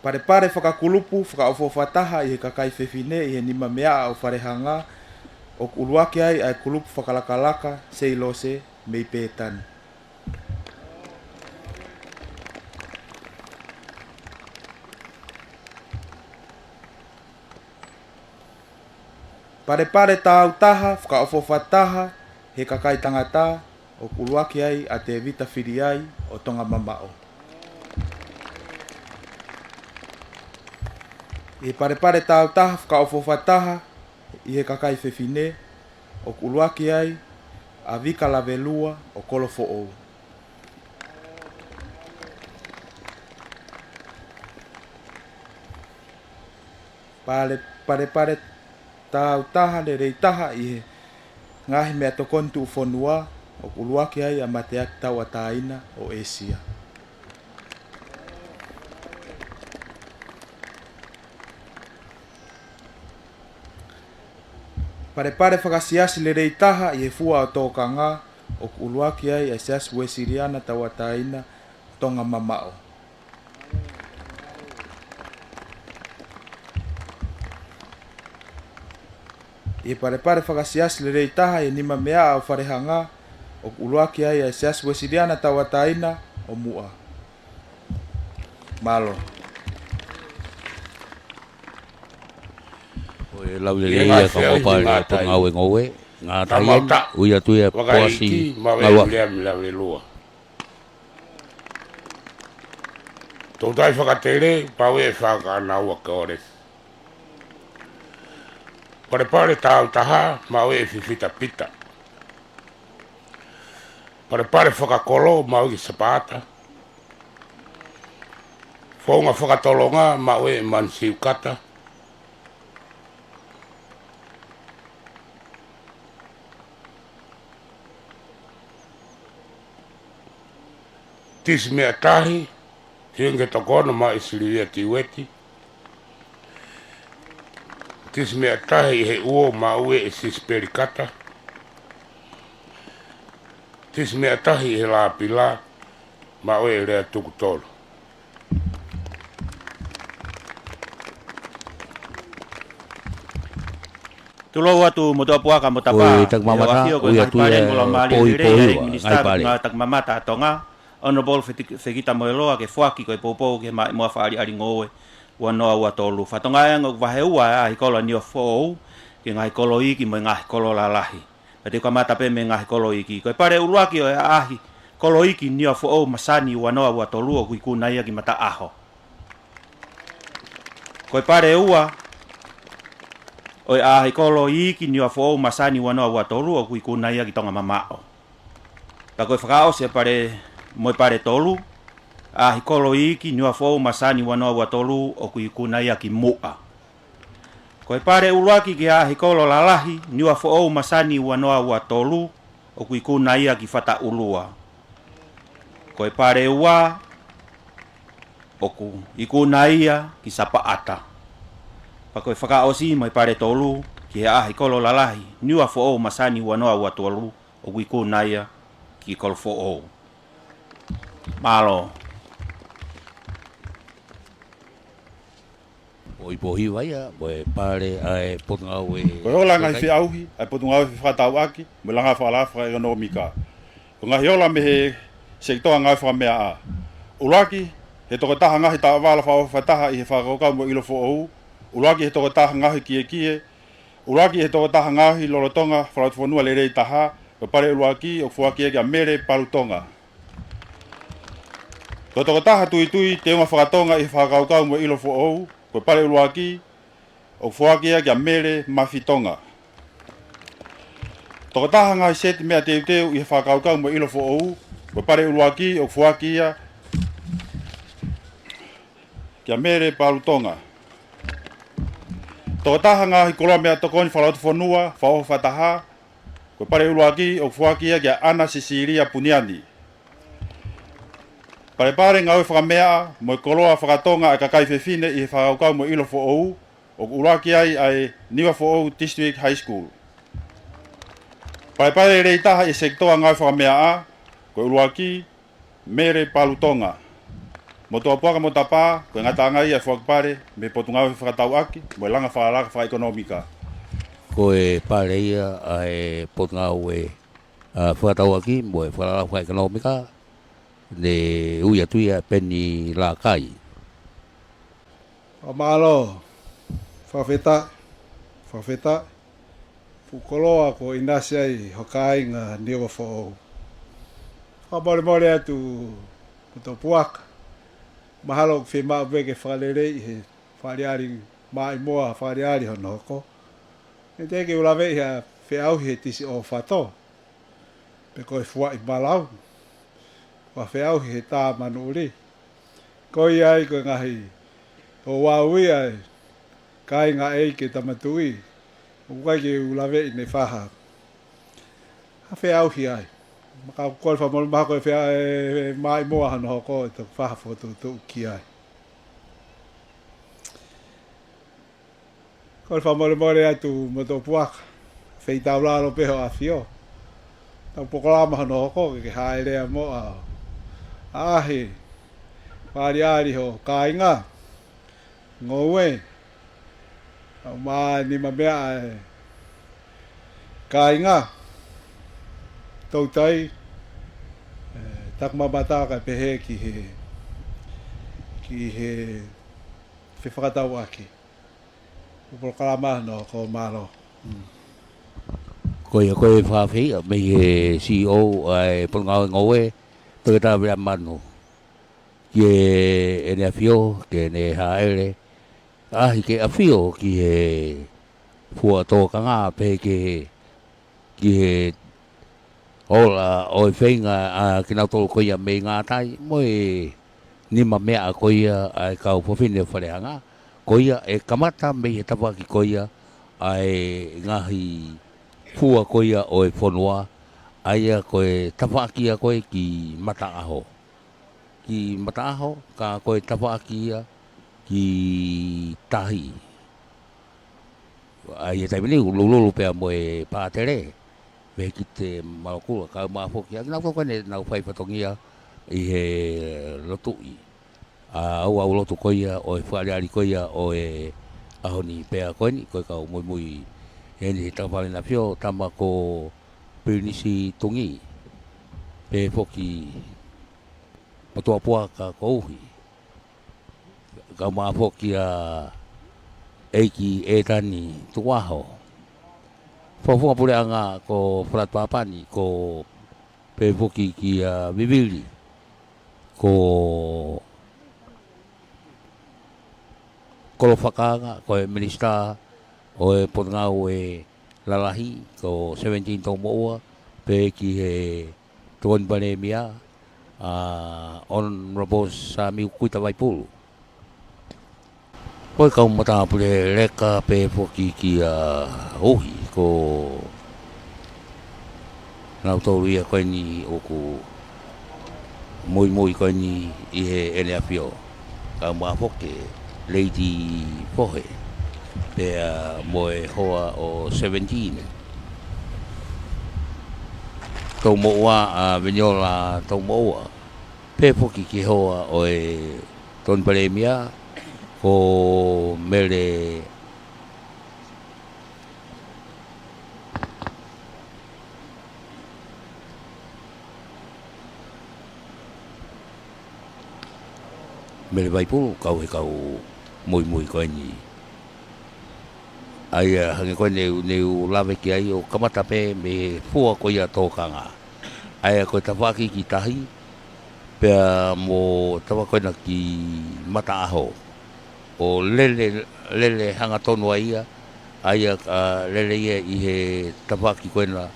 Pare whakakulupu whakawhawha taha i he kakai whewhine i he nima mea o wharehanga o uluaki ai a kulupu whakalakalaka seilose mei Pētani. Pare tau taha, whakawhawha taha, he kakai tangata, o uluaki ai a te vita whiri ai o tonga mamao. I pare tau taha, whakawhawha taha, i he kakai whewhine, o uluaki ai a vika lavelua o kolo fo'ou. Pare tau taha le rei taha i he ngahi mea tokontu ufonua o uluaki ai a mateak tau a taina o Esia. Pare whakasiasi le rei taha i he fua o tō kanga o uluaki ai a sias Wesiriana tau a taina tonga mamao. I pare whakasias le rei taha e nima mea au wharehanga o uluaki ai e sias wesiriana tawataina o mua. Malo. O e lau le ia ka mopare po ngau e ngowe. Ngā taien, uia tuia poasi ngaua. Lau le lua. Tau tai whakatere, pau e whakanaua ka ores. Pare tau taha, mau e whiwhita pita. Pare whakakolo, mau i sapata. Whaunga whakatolonga, mau e mansiu kata. Tisi mea tahi, hiunge tokono ma isiliwia tiweti. Tisi mea tahi he uo ma ue e sisperi kata. Tisi mea tahi he la pila ma ue e rea tukutolo. Tulo watu moto puaka mo tapa. Oi tak mamata uia tuia poi ngai pare. Tak mamata tonga. Honorable Fekita Moeloa ke fuaki ko popo ke mai mo faari ari ngoe wa no wa tolu fatonga ngo vaheua ai kolo ni fo ke ngai kolo iki mo ngai kolo lalahi pete ko mata pe me ngai kolo iki ko pare uluaki o ahi kolo iki ni fo masani wa no wa tolu ku ku nai ki mata aho ko pare ua o ahi kolo iki ni fo masani wa no wa tolu ku ku nai ki tonga mamao ta ko fakao se pare mo pare tolu a hikolo iki niwa fo masani wano wa tolu o kuikuna ia ki mua ko pare uluaki ki a hikolo lalahi niwa fo masani wano wa tolu o kuikuna ia ki fata ulua ko pare wa o ku ikuna ia ki sapa ata pa ko faka osi mo pare tolu ki a hikolo lalahi niwa fo masani wano wa tolu o kuikuna ia ki kol fo malo o ipohi vai a boe pare ai ponga we ko ola ngai fi auhi ai potunga fi fata waki mo langa fa la fa economica ko ngai ola me he sekto ngai fa me a ulaki he to ta hanga he ta wala fa fata i fa ko ka mo ilo fo ulaki he to ta hanga ki ki ulaki he to ta hanga hi lolotonga fa fo nu le rei taha ko pare ulaki o fo ki ga mere palutonga ko to ta tui te nga whakatonga i whakaukau mo ilo fo ou, ko pare uruaki, o whakia kia mere mafitonga. Toko taha ngai seti mea teu i whakaukau mo ilo fo ou, ko pare uruaki, o whakia kia mere palutonga. Toko taha ngai koloa mea tokoni whalautu whanua, whao whataha, ko pare uruaki, o whakia kia ana sisiria puniani. Pare ngau whakamea mo koloa whakatonga e kakai whewhine i whakaukau mo ilo fo ou o uraki ai Niwa fo ou District High School. Pare rei taha i sektoa ngau whakamea a ko uraki mere palutonga. Mo toa puaka mo tapa ko ngata ngai e whakapare me potungau whakatau aki mo langa whakalaka whaekonomika. Ko e pare ia ai potungau e whakatau aki mo e whakalaka whaekonomika le uia tuia peni la kai. O malo, whawheta, fukoloa ko inasia i hokai ngā niwa fo ou. Whamore atu kuto puaka. Mahalo ki whima wege whalerei he whareari mai moa whareari hono hoko. E teke ulawe ia whiauhi he tisi o whato. Pe koe fua i malau. Wa whiauhi he tā manu uri. Koi ai koe ngahi o waui ai. Kai ngā ei ke tamatui. Ukai ke ulawe i ne whaha. Ha whiauhi ai. Maka koe whamole maha koe whia mai moa hano hoko e tuk whaha whotu ki ai. Koe whamole atu mo tō puaka. Whei tau lalo peho a whio. Tau pokolama hano hoko ke hae rea mo a ahi. Whariari ho kāinga. Ngowe. Au maa ni ma mea Kainga. Tautai. Takmamata ka pehe ki he whiwhakatau aki. Upro kalama no ko malo. Koe whawhi, me he CEO ai pungau ngoe, toke tā vea manu. Ki e ne awhio, ke ne haere, ahi ke awhio ki he fua tōkanga, pe ki he ola o whenga ki nau tolu koia me ngā tai, moe nima mea koia ai kau pawhine whareanga, koia e kamata me he tapaki koia ai ngahi fua koia o e whanua, aia koe tapaki a koe ki mata aho. Ki mata aho, ka koe tapaki a ki tahi. Aia taimini, ululu pia mo e pātere, me ki te malakula, ka maafoki, a nau koe ne nau whai patongia i he lotui. Au lotu koia, o e whareari koia, o e ahoni pia koe ni, koe kau mui Heni tapale na pio tama ko pirinisi tungi pe foki patua pua ka kouhi ka ma foki a eiki e tani tuaho fofu pule anga ko frat papani ko pe foki ki a vivili ko whakanga ko e minister o e potangau e lalahi ko 17 tau moua pe ki he tuan panemia Honorable Sami Kuita Waipulu. Koe kau mata pule reka pe poki ki a ohi ko nau tau ia koe ni oku moi koe ni i he NFO. Kau maa poke Lady Pohe. Pea moe hoa o 17. Tau moua a Veniola tau moua. Pe poki ki hoa o e ton palemia ko mele Vaipulu kau he kau mui koe ni. Ai hange koe neu lawe ki ai o kamata pe me fua koe ia tōkanga. Ai koe tawaki ki tahi, pea mo tawa koe na ki mata aho. O lele hanga tonu ia, ai lele ia i he tawaki koe na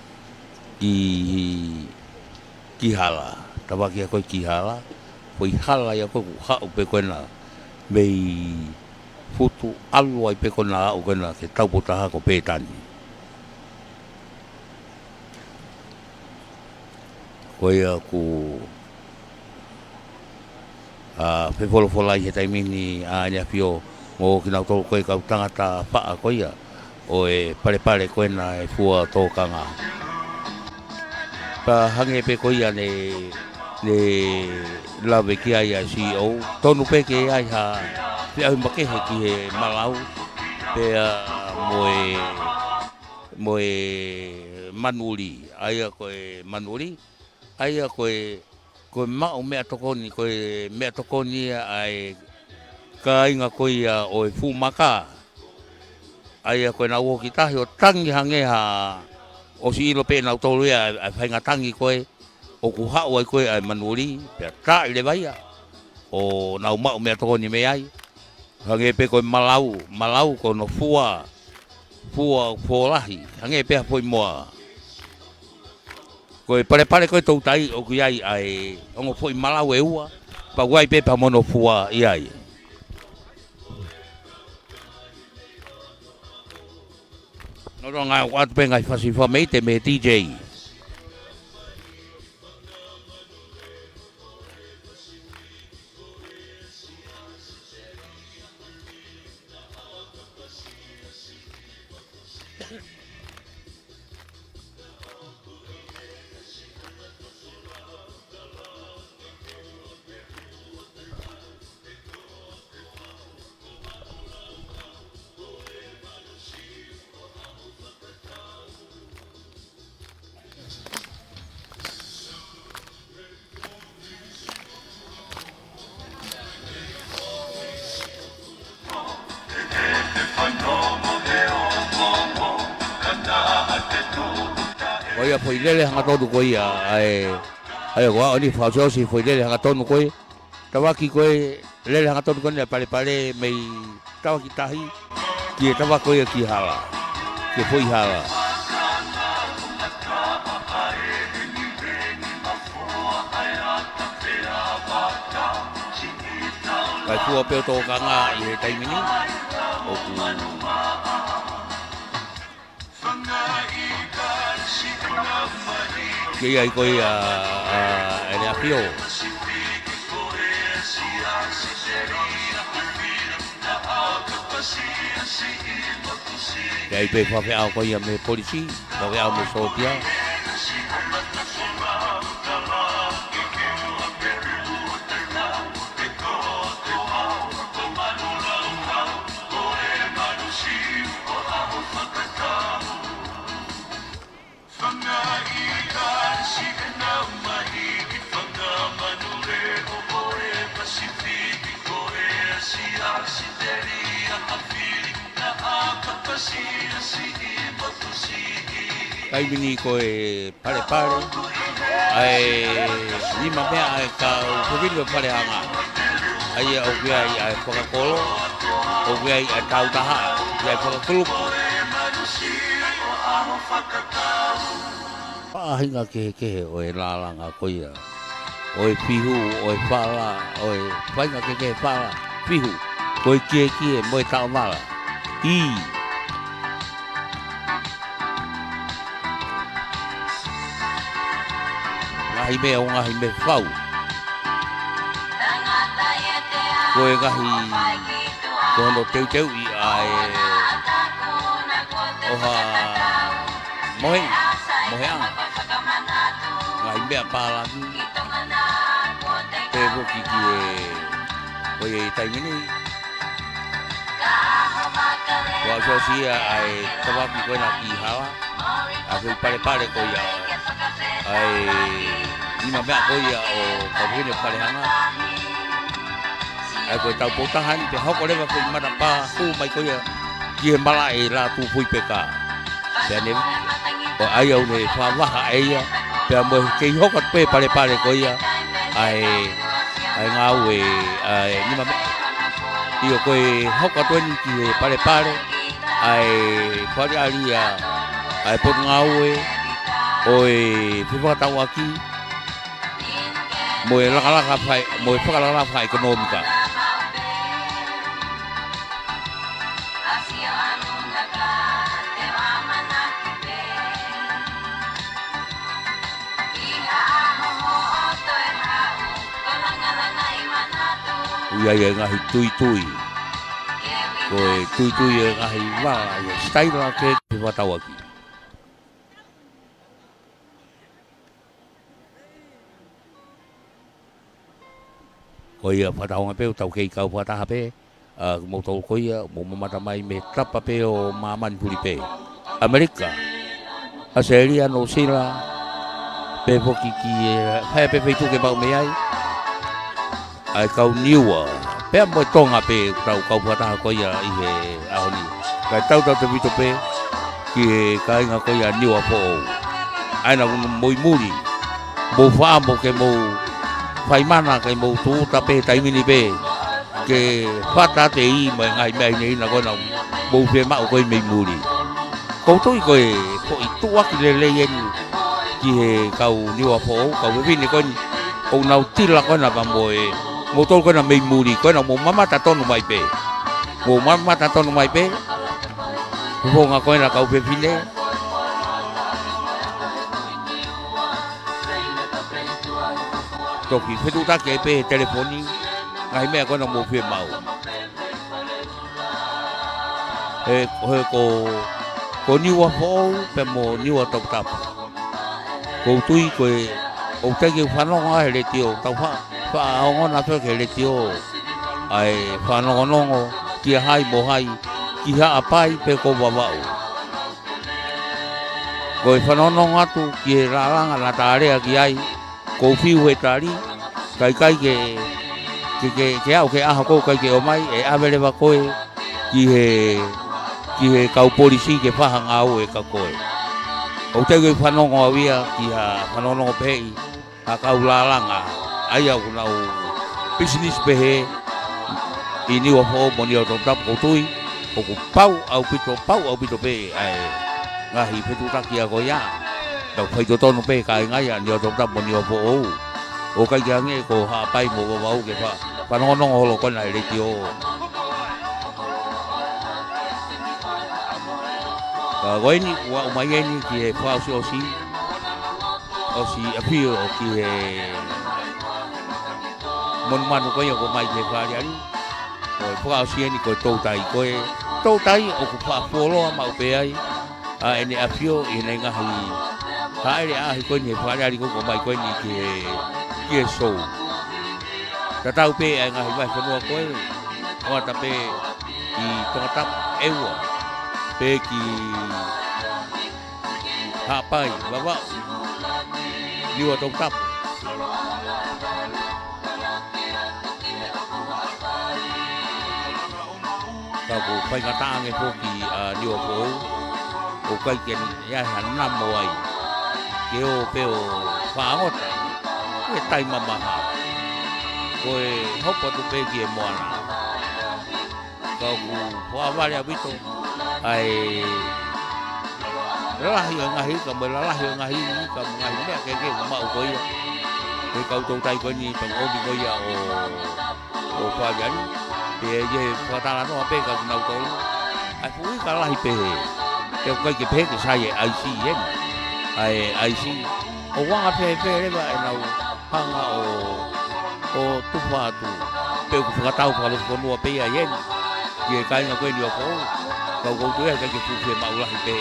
ki hala. Tawaki a koe ki hala, koe hala ia koe hau pe koe na mei futu alu ai pe kona au kena ke taupotaha ko pētani. Koe ku whewholofolai he taimini a Niawhio ngō ki nau tolu koe kau tangata wha koea o e pare koe na e fua tōkanga. Pa hange pe koea ne lawe ki ai a CEO, tonu pe ke ai ha pe au makehe ki he malau pea moe manuri aia koe manuri aia koe mao mea tokoni koe mea tokoni ai ka inga koe o e fumaka aia koe na uo ki tahi o tangi hangeha o si ilo pe na utolu ia ai whainga tangi koe o ku hao ai koe ai manuri pea ta ile vaia o nau mao mea tokoni me ai hange pe koe malau ko no fua lahi hange pe foi moa koe pare koe tau tai o ku ai ai ongo foi malau e ua pa wai pe pa mono fua ai no ronga wat pe ngai fasi fa meite me DJ o ia foi lele hanga tonu ko ia ai wa oni fa so si foi lele hanga tonu ko tawaki ko lele hanga tonu ko ne pale pale mei tawaki tahi ki tawaki ko ia ki hala ki foi hala kai fua pe to kanga I he taimini o ku ke ai ko ia ele apio Dai pe fa fe au ko ia me polisi ko ia me sotia Kai mini ko pare pare ai ni ma me ai ka ko video pare anga ai au kia ai ko ka kolo o kia ai tau taha ai ko klub pa hinga ke o la langa ko ia o pihu o fala o fainga ke fala pihu ko kia mo tau mala I ngahi me o ngahi me whau. Koe ngahi kono teu I ai oha moheanga. Ngahi mea pālangi te woki ki koe taimini. Kua sosia ai kawaki koe na ki hawa. A koe pare koe ia ai Ima mea koe ia o kawhine parehanga. Ai koe tau potahan te hoko lewa koe mana pā hu mai koe ia ki he mala e la tu pui peka. Pea ne o ai au ne whawaha e ia. Pea mo kei hoko pe pare koe ia ai ngā ue Ima mea Iyo koe hoko tueni ki he pare ai pare aria ai potu ngā ue oi whiwhakatau aki mo e lakalaka whai mo e whakalaka whai ekonomika ia ia ngahi tui koe tui e ngahi wala ia staila ke whiwhakatau aki ko ia whataonga pe o tau kei kau whataha pe mo tau ko ia mo mamata mai me tapa pe o mamani puri pe Amerika Australia no sila pe poki ki pe tu ke bau me ai kau niua pe mo tonga pe tau kau whataha ko ia I he ahoni kai tau te vito pe ki kai nga ko ia niua po ai na moi muri mo fa mo ke mo Whai mana kai mou tū tape taimini pe ke whata te I mai ngai mei nei na koe na mou whe mao koe mei muri. Koutou I koe ko I tuaki le leien ki he kau niwa po kau wewini koe o nau tila koe na pa moe mou tolu koe na mei muri koe na mou mamata tonu mai pe. Mou mamata tonu mai pe Honga koe na kau wewine Toki whetu take pe telefoni ngai mea koe na mou whe mau. Ko niwa fōu pe mo niwa tau tapa. Ko tui koe o teki whanonga he le tio tau whaongo na toke he le tio ai whanongonongo ki hai mo hai ki haa pai pe ko wawau. Koe whanonongo atu ki he raranga na tārea ki ai ko fiu he tari kai ke au ke aha ko kai ke o mai e avele wa koe ki he kau polisi ke whahanga au e ka koe O te koe whanongo awia ki a whanongo pei a kaulalanga ai au nau business pehe I ni wa fo mo ni o tap ko tui o ku pau au pito pe ai ngahi petu taki a goya tau fai to tonu pe kai ngai a ni o tap mo ni o fo o kai ya nge ko ha pai mo wa au ke pa no no holo ko nai le tio ka goini wa mai ni ki e fa o si apio ki e mon manu ko yo ko mai ke fa ya ni ko fa o si ni ko tou tai o ku fa polo ma o pe ai a ene apio I nei ngahi ha ere a ko ni fa ya ko mai ko ni ki e so ta tau pe ai ngahi vai ko o ta pe I tonga tap ewa pe ki ha pai baba ni wa tong tap ka ko pai ngata nge po ki ni wa po o kai ken ya han na mo ai ke o pe o fa ngot e tai mama ha ko e hopo tu pe ki e mo ana ka ku wa va ya bito ai lahi ngahi ka me lahi ngahi ka ngahi me ke ma o ko ia ke ka to tai ko ni tong o bi ko ia o fa ya ni ye fa ta la no pe ka na ko ai fu ka lahi pe te ko ke pe ke sa ye ai si yen ai si o wa pe le ba na hanga o tu fa tu pe ku fa ta fa lo ko no pe ya yen ye kai nga ko ni o ko ko tu ya ka ke fu pe ma lahi pe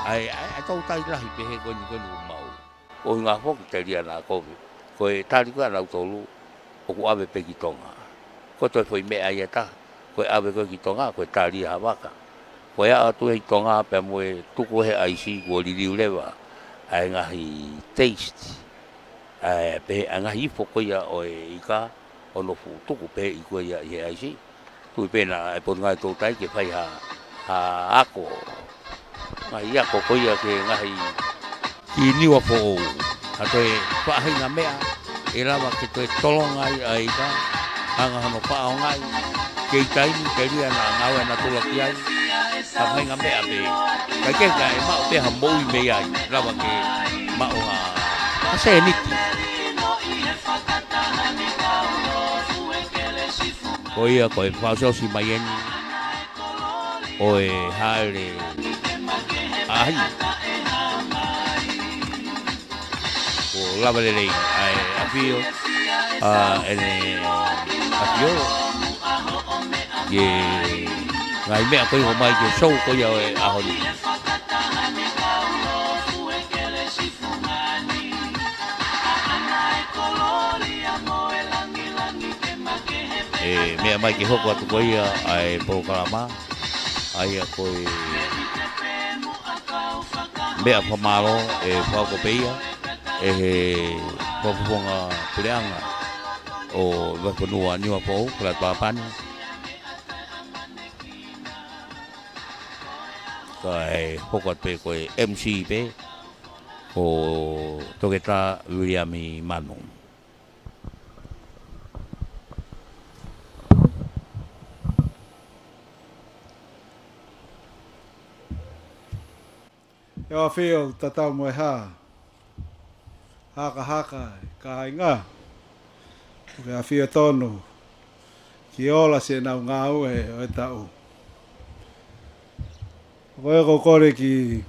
ai tau tai lahi pe he ko ni mau o nga fo te ria na ko e tali ko na tolu o ku ave pe ki tonga ko to foi me ai ta ko ave ko ki tonga ko tali ha waka ko ya tu he tonga pe mo tu ko he ai si ko li lewa ai nga hi taste ai pe nga hi fo ko ya o e ka o no fu tu ko pe I ko ya ye ai si tu pe na po nga to tai ke fai ha ako ai ako ko ia ke ngai I ni wa po a te pa hinga mea e lava ke te tolonga ai ka anga no pa ngai ke tai ni ke ria na ngau na tula ki ai a hinga mea be ka ke ma te ha mo I me ai lava ke ma o ha se ni ko ia ko e fa so si mai en o e hale ai o lava le ai apio ene apio ye ngai me ko ho mai ke show ko ya a holi me mai ke hoko atu ko ia ai programa ai ko mea whamaro e whaukopeia e he whapuponga pureanga o wapunua niwa pou kula papani ka e hokot pe koe MC pe o toketa William Manu Ea whio tatau moe ha. Haka ka hainga. Ea whio tonu. Ki ola se nau ngā ue o e tau. Koe ko kore ki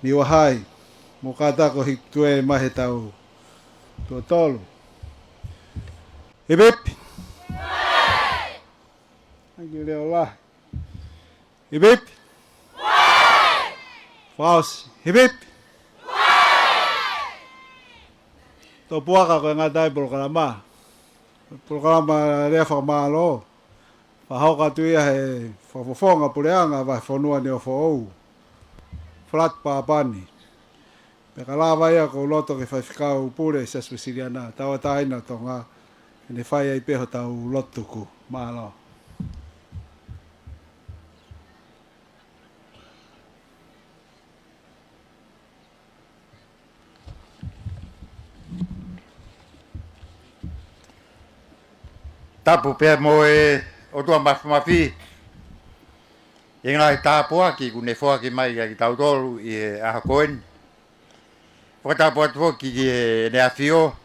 ni wahai. Mo katako hi tue mahe tau. Tua tolu. Hip hip. Angi leo la. Hip hip. Faus, hip hip. To puaka ko nga dai programa. Programa le fa malo. Fa hoka tu ia he fofonga pureanga va fonua ne fo. Flat pa pani. Pe kala vai ko loto ke fa fika pure sa spesiliana. Tawa taina tonga. Ne fai ai pe ho tau lotuku malo. tapu pe mo o tua mafi e ngai tapua ki ku ne foa ki mai ki tau tolu i a koen po tapu atu ki ne afio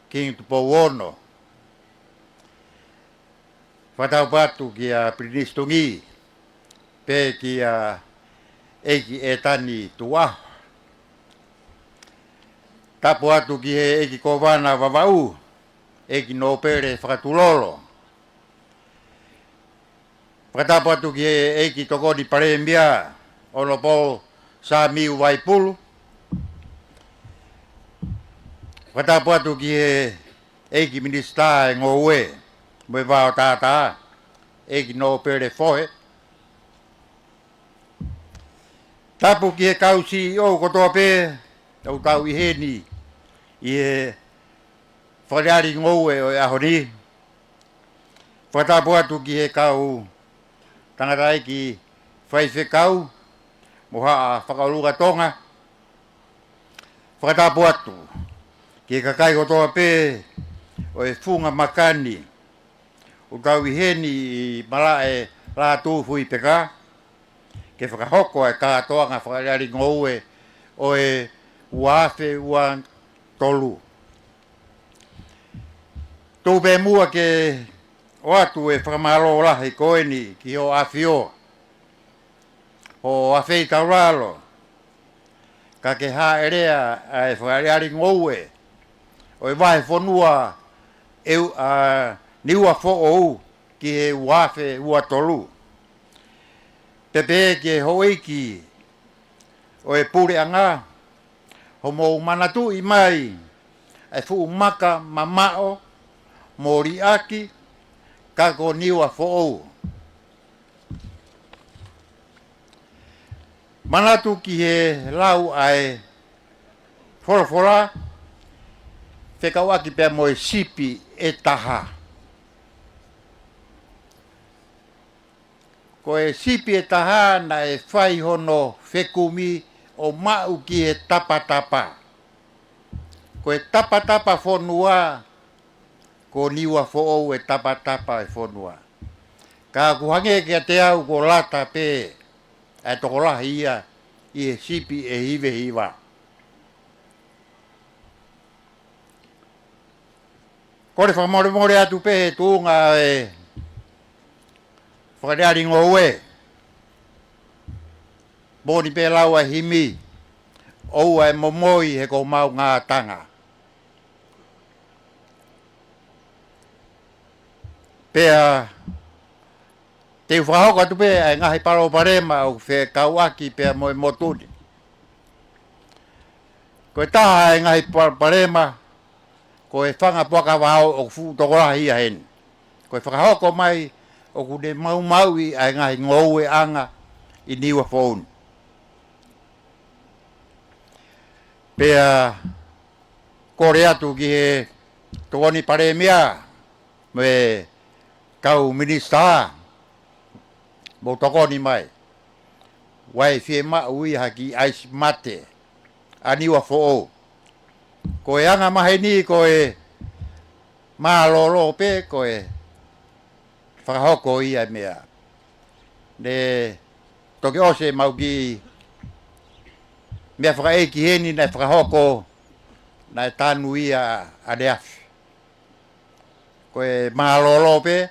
ki tu po wono fatau patu ki a prinistongi pe ki a eki etani tua tapu atu ki eki kovana vavau eki no pere fratulolo pratapu atu ki eki toko di parembia ono po sa miu waipulu pratapu atu ki eki minista ngowe me va tata eki no pere foe tapu ki kausi o kotoa pe tau i heni i whareari ngoue o ahori. Whatapu atu ki he kau tangarai ki whaife kau moha a whakaurunga tonga. Whatapu atu ki he kakai kotoa pe o e funga makani o tau i heni i malae la tu fui peka ke whakahoko e kātoanga whareari ngoue o e uafe uan tolu. Tō pe mua ke o atu e whakamalo lahi koeni ki o awhio. O awhei tauralo. Ka ke ha erea e whareari ngoue. O e wahe whonua niua fo ou ki he uafe ua tolu. Pepe ke hoiki o e pure anga. Ho mo manatu i mai. E fu maka mamao. Mori aki, kako niwa fo'ou. Manatu ki he lau ai forafora, whekau aki pia moe sipi e taha. Ko e sipi e taha na e whai hono whekumi o mau ki he tapa. Ko e tapa whonua, ko niwa fo'ou e tapa e whonua. Ka kuhange kia te au ko lata pe, e toko lahi ia, i e sipi e hive hiva. Kore whamore atu pe he tūnga e whakareari ngoue. Boni pe laua himi, oua e momoi he ko mau ngā tanga. Pea te whahoka tu pe ai ngahi paro parema o whe kauaki pea moe motuni. Ko e taha ai ngahi parema ko e whanga puaka wahao o fu tokorahi a hen. Ko e whakahoko mai o kune maui ai ngahi ngoue anga i niwa phone. Pea kore atu ki he tokoni paremia me kau minista mo tokoni mai wai fie ma ui haki ice mate aniwa fo'o ko e anga maheni ko e malolo pe ko e whakahoko ia mea ne toki ose mauki mea whakaeki heni na whakahoko na e tanu ia adeafi ko e malolo pe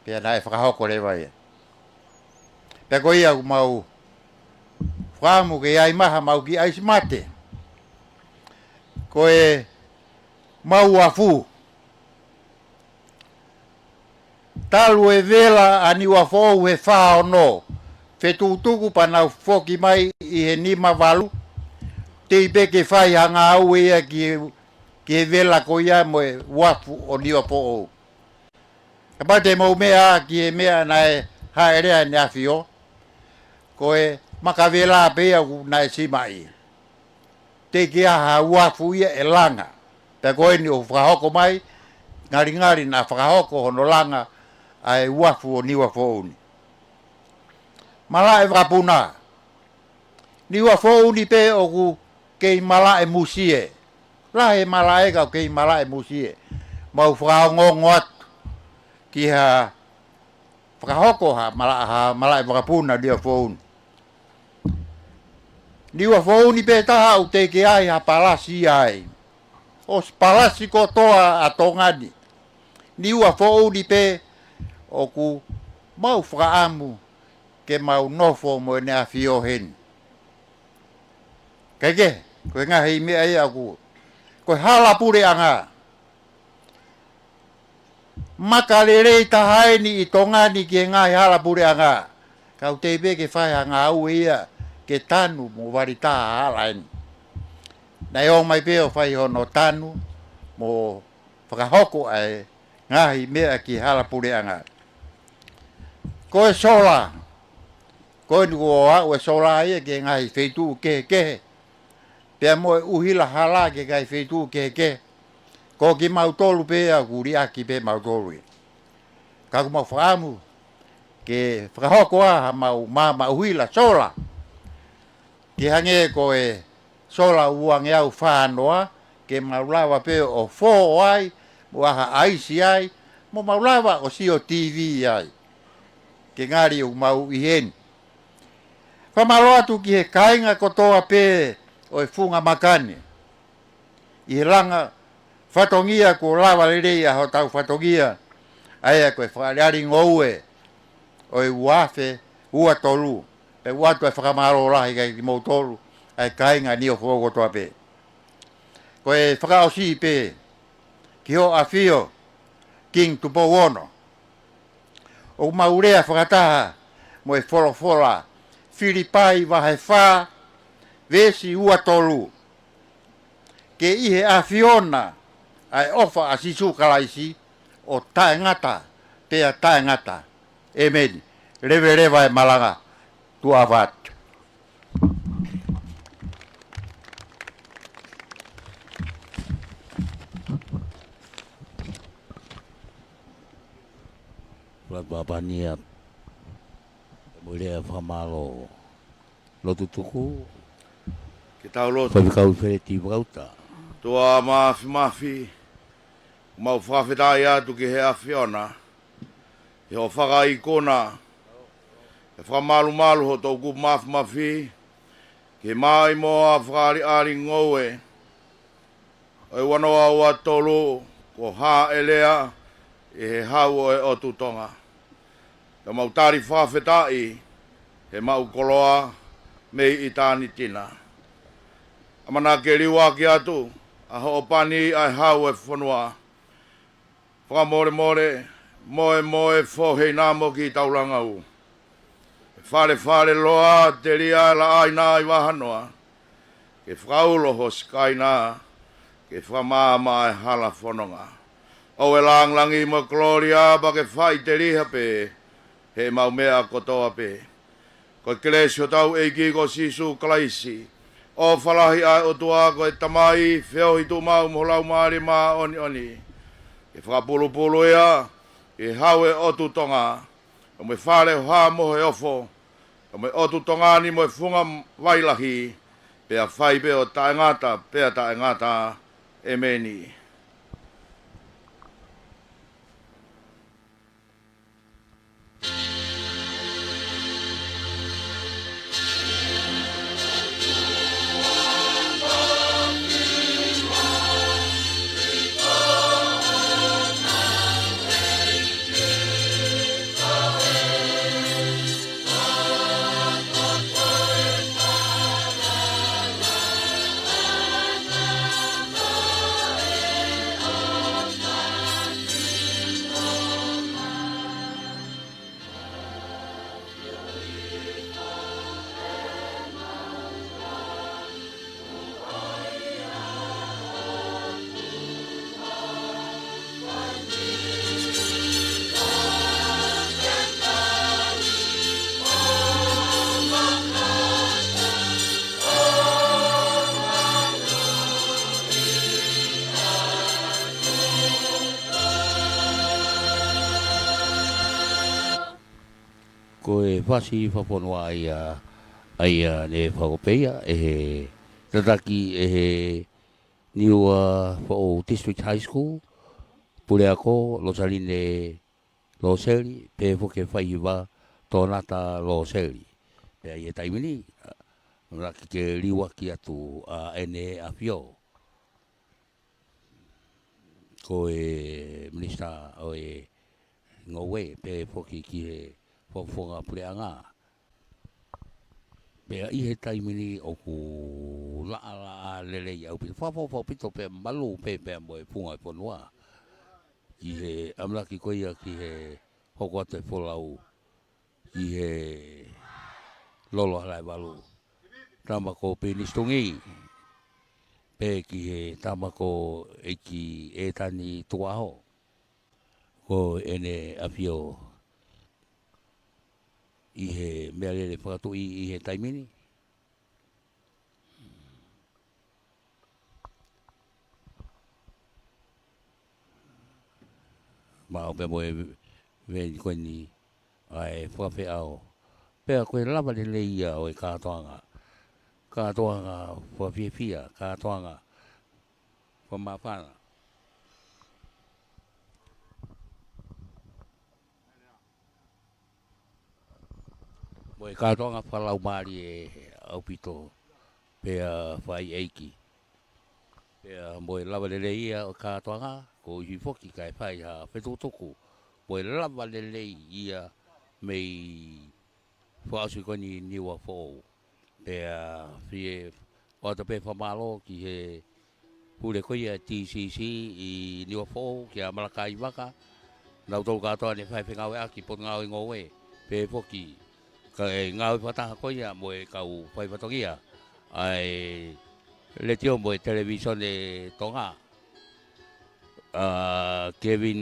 pea nai whakahoko rewa ia. Pea ko ia mau whamu ke ai maha mau ki aisi mate. Ko e mau afu. Talu e vela ani wafou he whao no. Whetutuku panau whoki mai i he nima walu. Te ipe ke whai hanga au ia ki he vela ko ia mo e wafu o niwa po'o. Kapa te mau mea ki he mea nae haerea ni awhio. Ko e makawela pea ku nae simai. Te ki aha wafu ia e langa. Pea koe ni o whakahoko mai. Ngari na whakahoko hono langa ai wafu o niwa fo'uni. Mala e whakapuna. Niwa fo'uni pe o ku kei mala e musie. Lahe mala e kau kei mala e musie. Mau whakahongongo atu. kia whakahoko mala whakapuna dia phone. Niwa phone pe taha u te ke ai ha palasi ai. Os palasi ko toa atongani. Niwa phone pe o ku mau whakaamu ke mau nofo mo ne afio hen. Kage, koe ngahi me ai aku. Koe hala pure anga. Makalere tahai ni itongani ke ngai hala pure anga. Kau tebe ke whai anga au ia ke tanu mo warita halain. Nai o mai peo whai hono tanu mo whakahoko ai ngahi mea ki hala pure anga. Koe sola. Koe nuku o au e sola ia ke ngahi wheitu ke. Pea moe uhila hala ke kai wheitu ke. Ko ki mautolu pe a kuri aki pe mautolu. Kaku mau whaamu ke whakahoko a mau uhila sola. Ki hange ko e sola uang iau whanoa ke maulawa pe o fo ai, mo aha aisi ai, mo maulawa o si o TV ai. Ke ngari u mau ihen. Whamaro atu ki he kainga kotoa pe o e funga makane. I he langa whatongia ko lawa lereia ho tau whatongia. Aia koe whakareari ngoue o e uafe ua tolu. Pe uatu e whakamaro lahi kai ki mou tolu. Ai kainga ni o whogo toa pe. Koe whakaosi pe ki ho afio King Tupo Wono. O maurea whakataha mo e wholofola Filipai wahe wha vesi ua tolu. Ke ihe a Fiona ai ofa a sisu kalaisi o tae ngata pea tae ngata. Amen. Rewa e malanga tua vat. Baba niat. Mulai famalo. Lo tutuku. Kita lo. Fabi kau fereti bauta. Tua mafi. Mau whawhita ia tu ki he a Fiona. He o whaka ikona. He whamalu ho tau ku mafi. Ke mai mo a whakari ngoue. Oi wanoa ua tolu. Ko ha elea. E he hau e o tutonga. Ka mau tari whawhetai, he mau koloa mei i tāni tina. Amana ke riwa ki atu, a hoopani ai hau e whanua. Whakamore moe whohei nāmo ki tauranga u. Whare loa te ria la aina i wahanoa. Ke whaulo ho skaina, ke whamama e hala whanonga. O e langlangi mo gloria ba ke whai te riha pe. He mau mea kotoa pe. Ko kelesio tau eiki ko sisu kalaisi. O whalahi ai o tua ko e tamai, whio hitu mau molau maari maa oni. E whakapulu ea, e hau e otu tonga. O me whare o haa moho e ofo. O me otu tonga ni mo e funga wailahi. Pea whai pe o taengata, pea taengata, emeni. Ko e whasi whaponua ai ne whakopeia e he tataki e he niua whao District High School pule ako losaline lo seri pe fo ke fai wa tona ta lo seri pe ai taimini la ke liwa ki atu a ene a fio ko e minista o e ngowe pe fo ki e fo nga pleanga pe ai he taimini o ku la lele ya pi fo pito pe malu pe mo e funga po noa ki he amla ki ko ia ki he hoko te folau ki he lolo halai walu tama ko penistongi pe ki he tama ko e ki e tani tuaho ko ene afio i he mea lele whakatu i he taimini ma o pe mo e veni koe ni ai whawhi au pea koe lava le leia o e kātoanga whawhiawhia kātoanga whamawhana mo e kātoanga whalau maari e au pito pea whai eiki pea mo e lava le leia o kātoanga ko hi foki kai whai ha whetotoko mo e lava le leia mei whaasu koni niwa fōu pea fie o ta pe whamalo ki he pule koia TCC i niwa fōu ki a Malakai waka nau tau katoa ne whai whengau e aki pot ngau i ngowe pe foki ka e ngau i whataha koia mo e kau whai whatongia ai le tio mo e television e tonga Kevin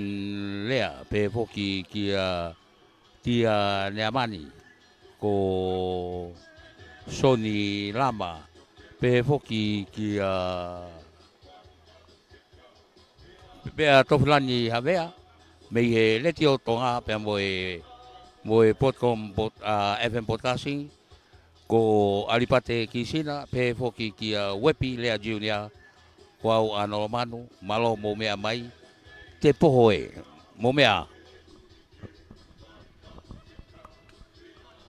Lea pe foki ki a tia Neamani ko Sony Lama pe foki ki a pe a toflani havea me he leti o tonga pe mo e podcast FM podcasting ko alipate ki sina pe foki ki a Wepi Lea Junior ko au anolomanu malo mo mea mai te poho e mo mea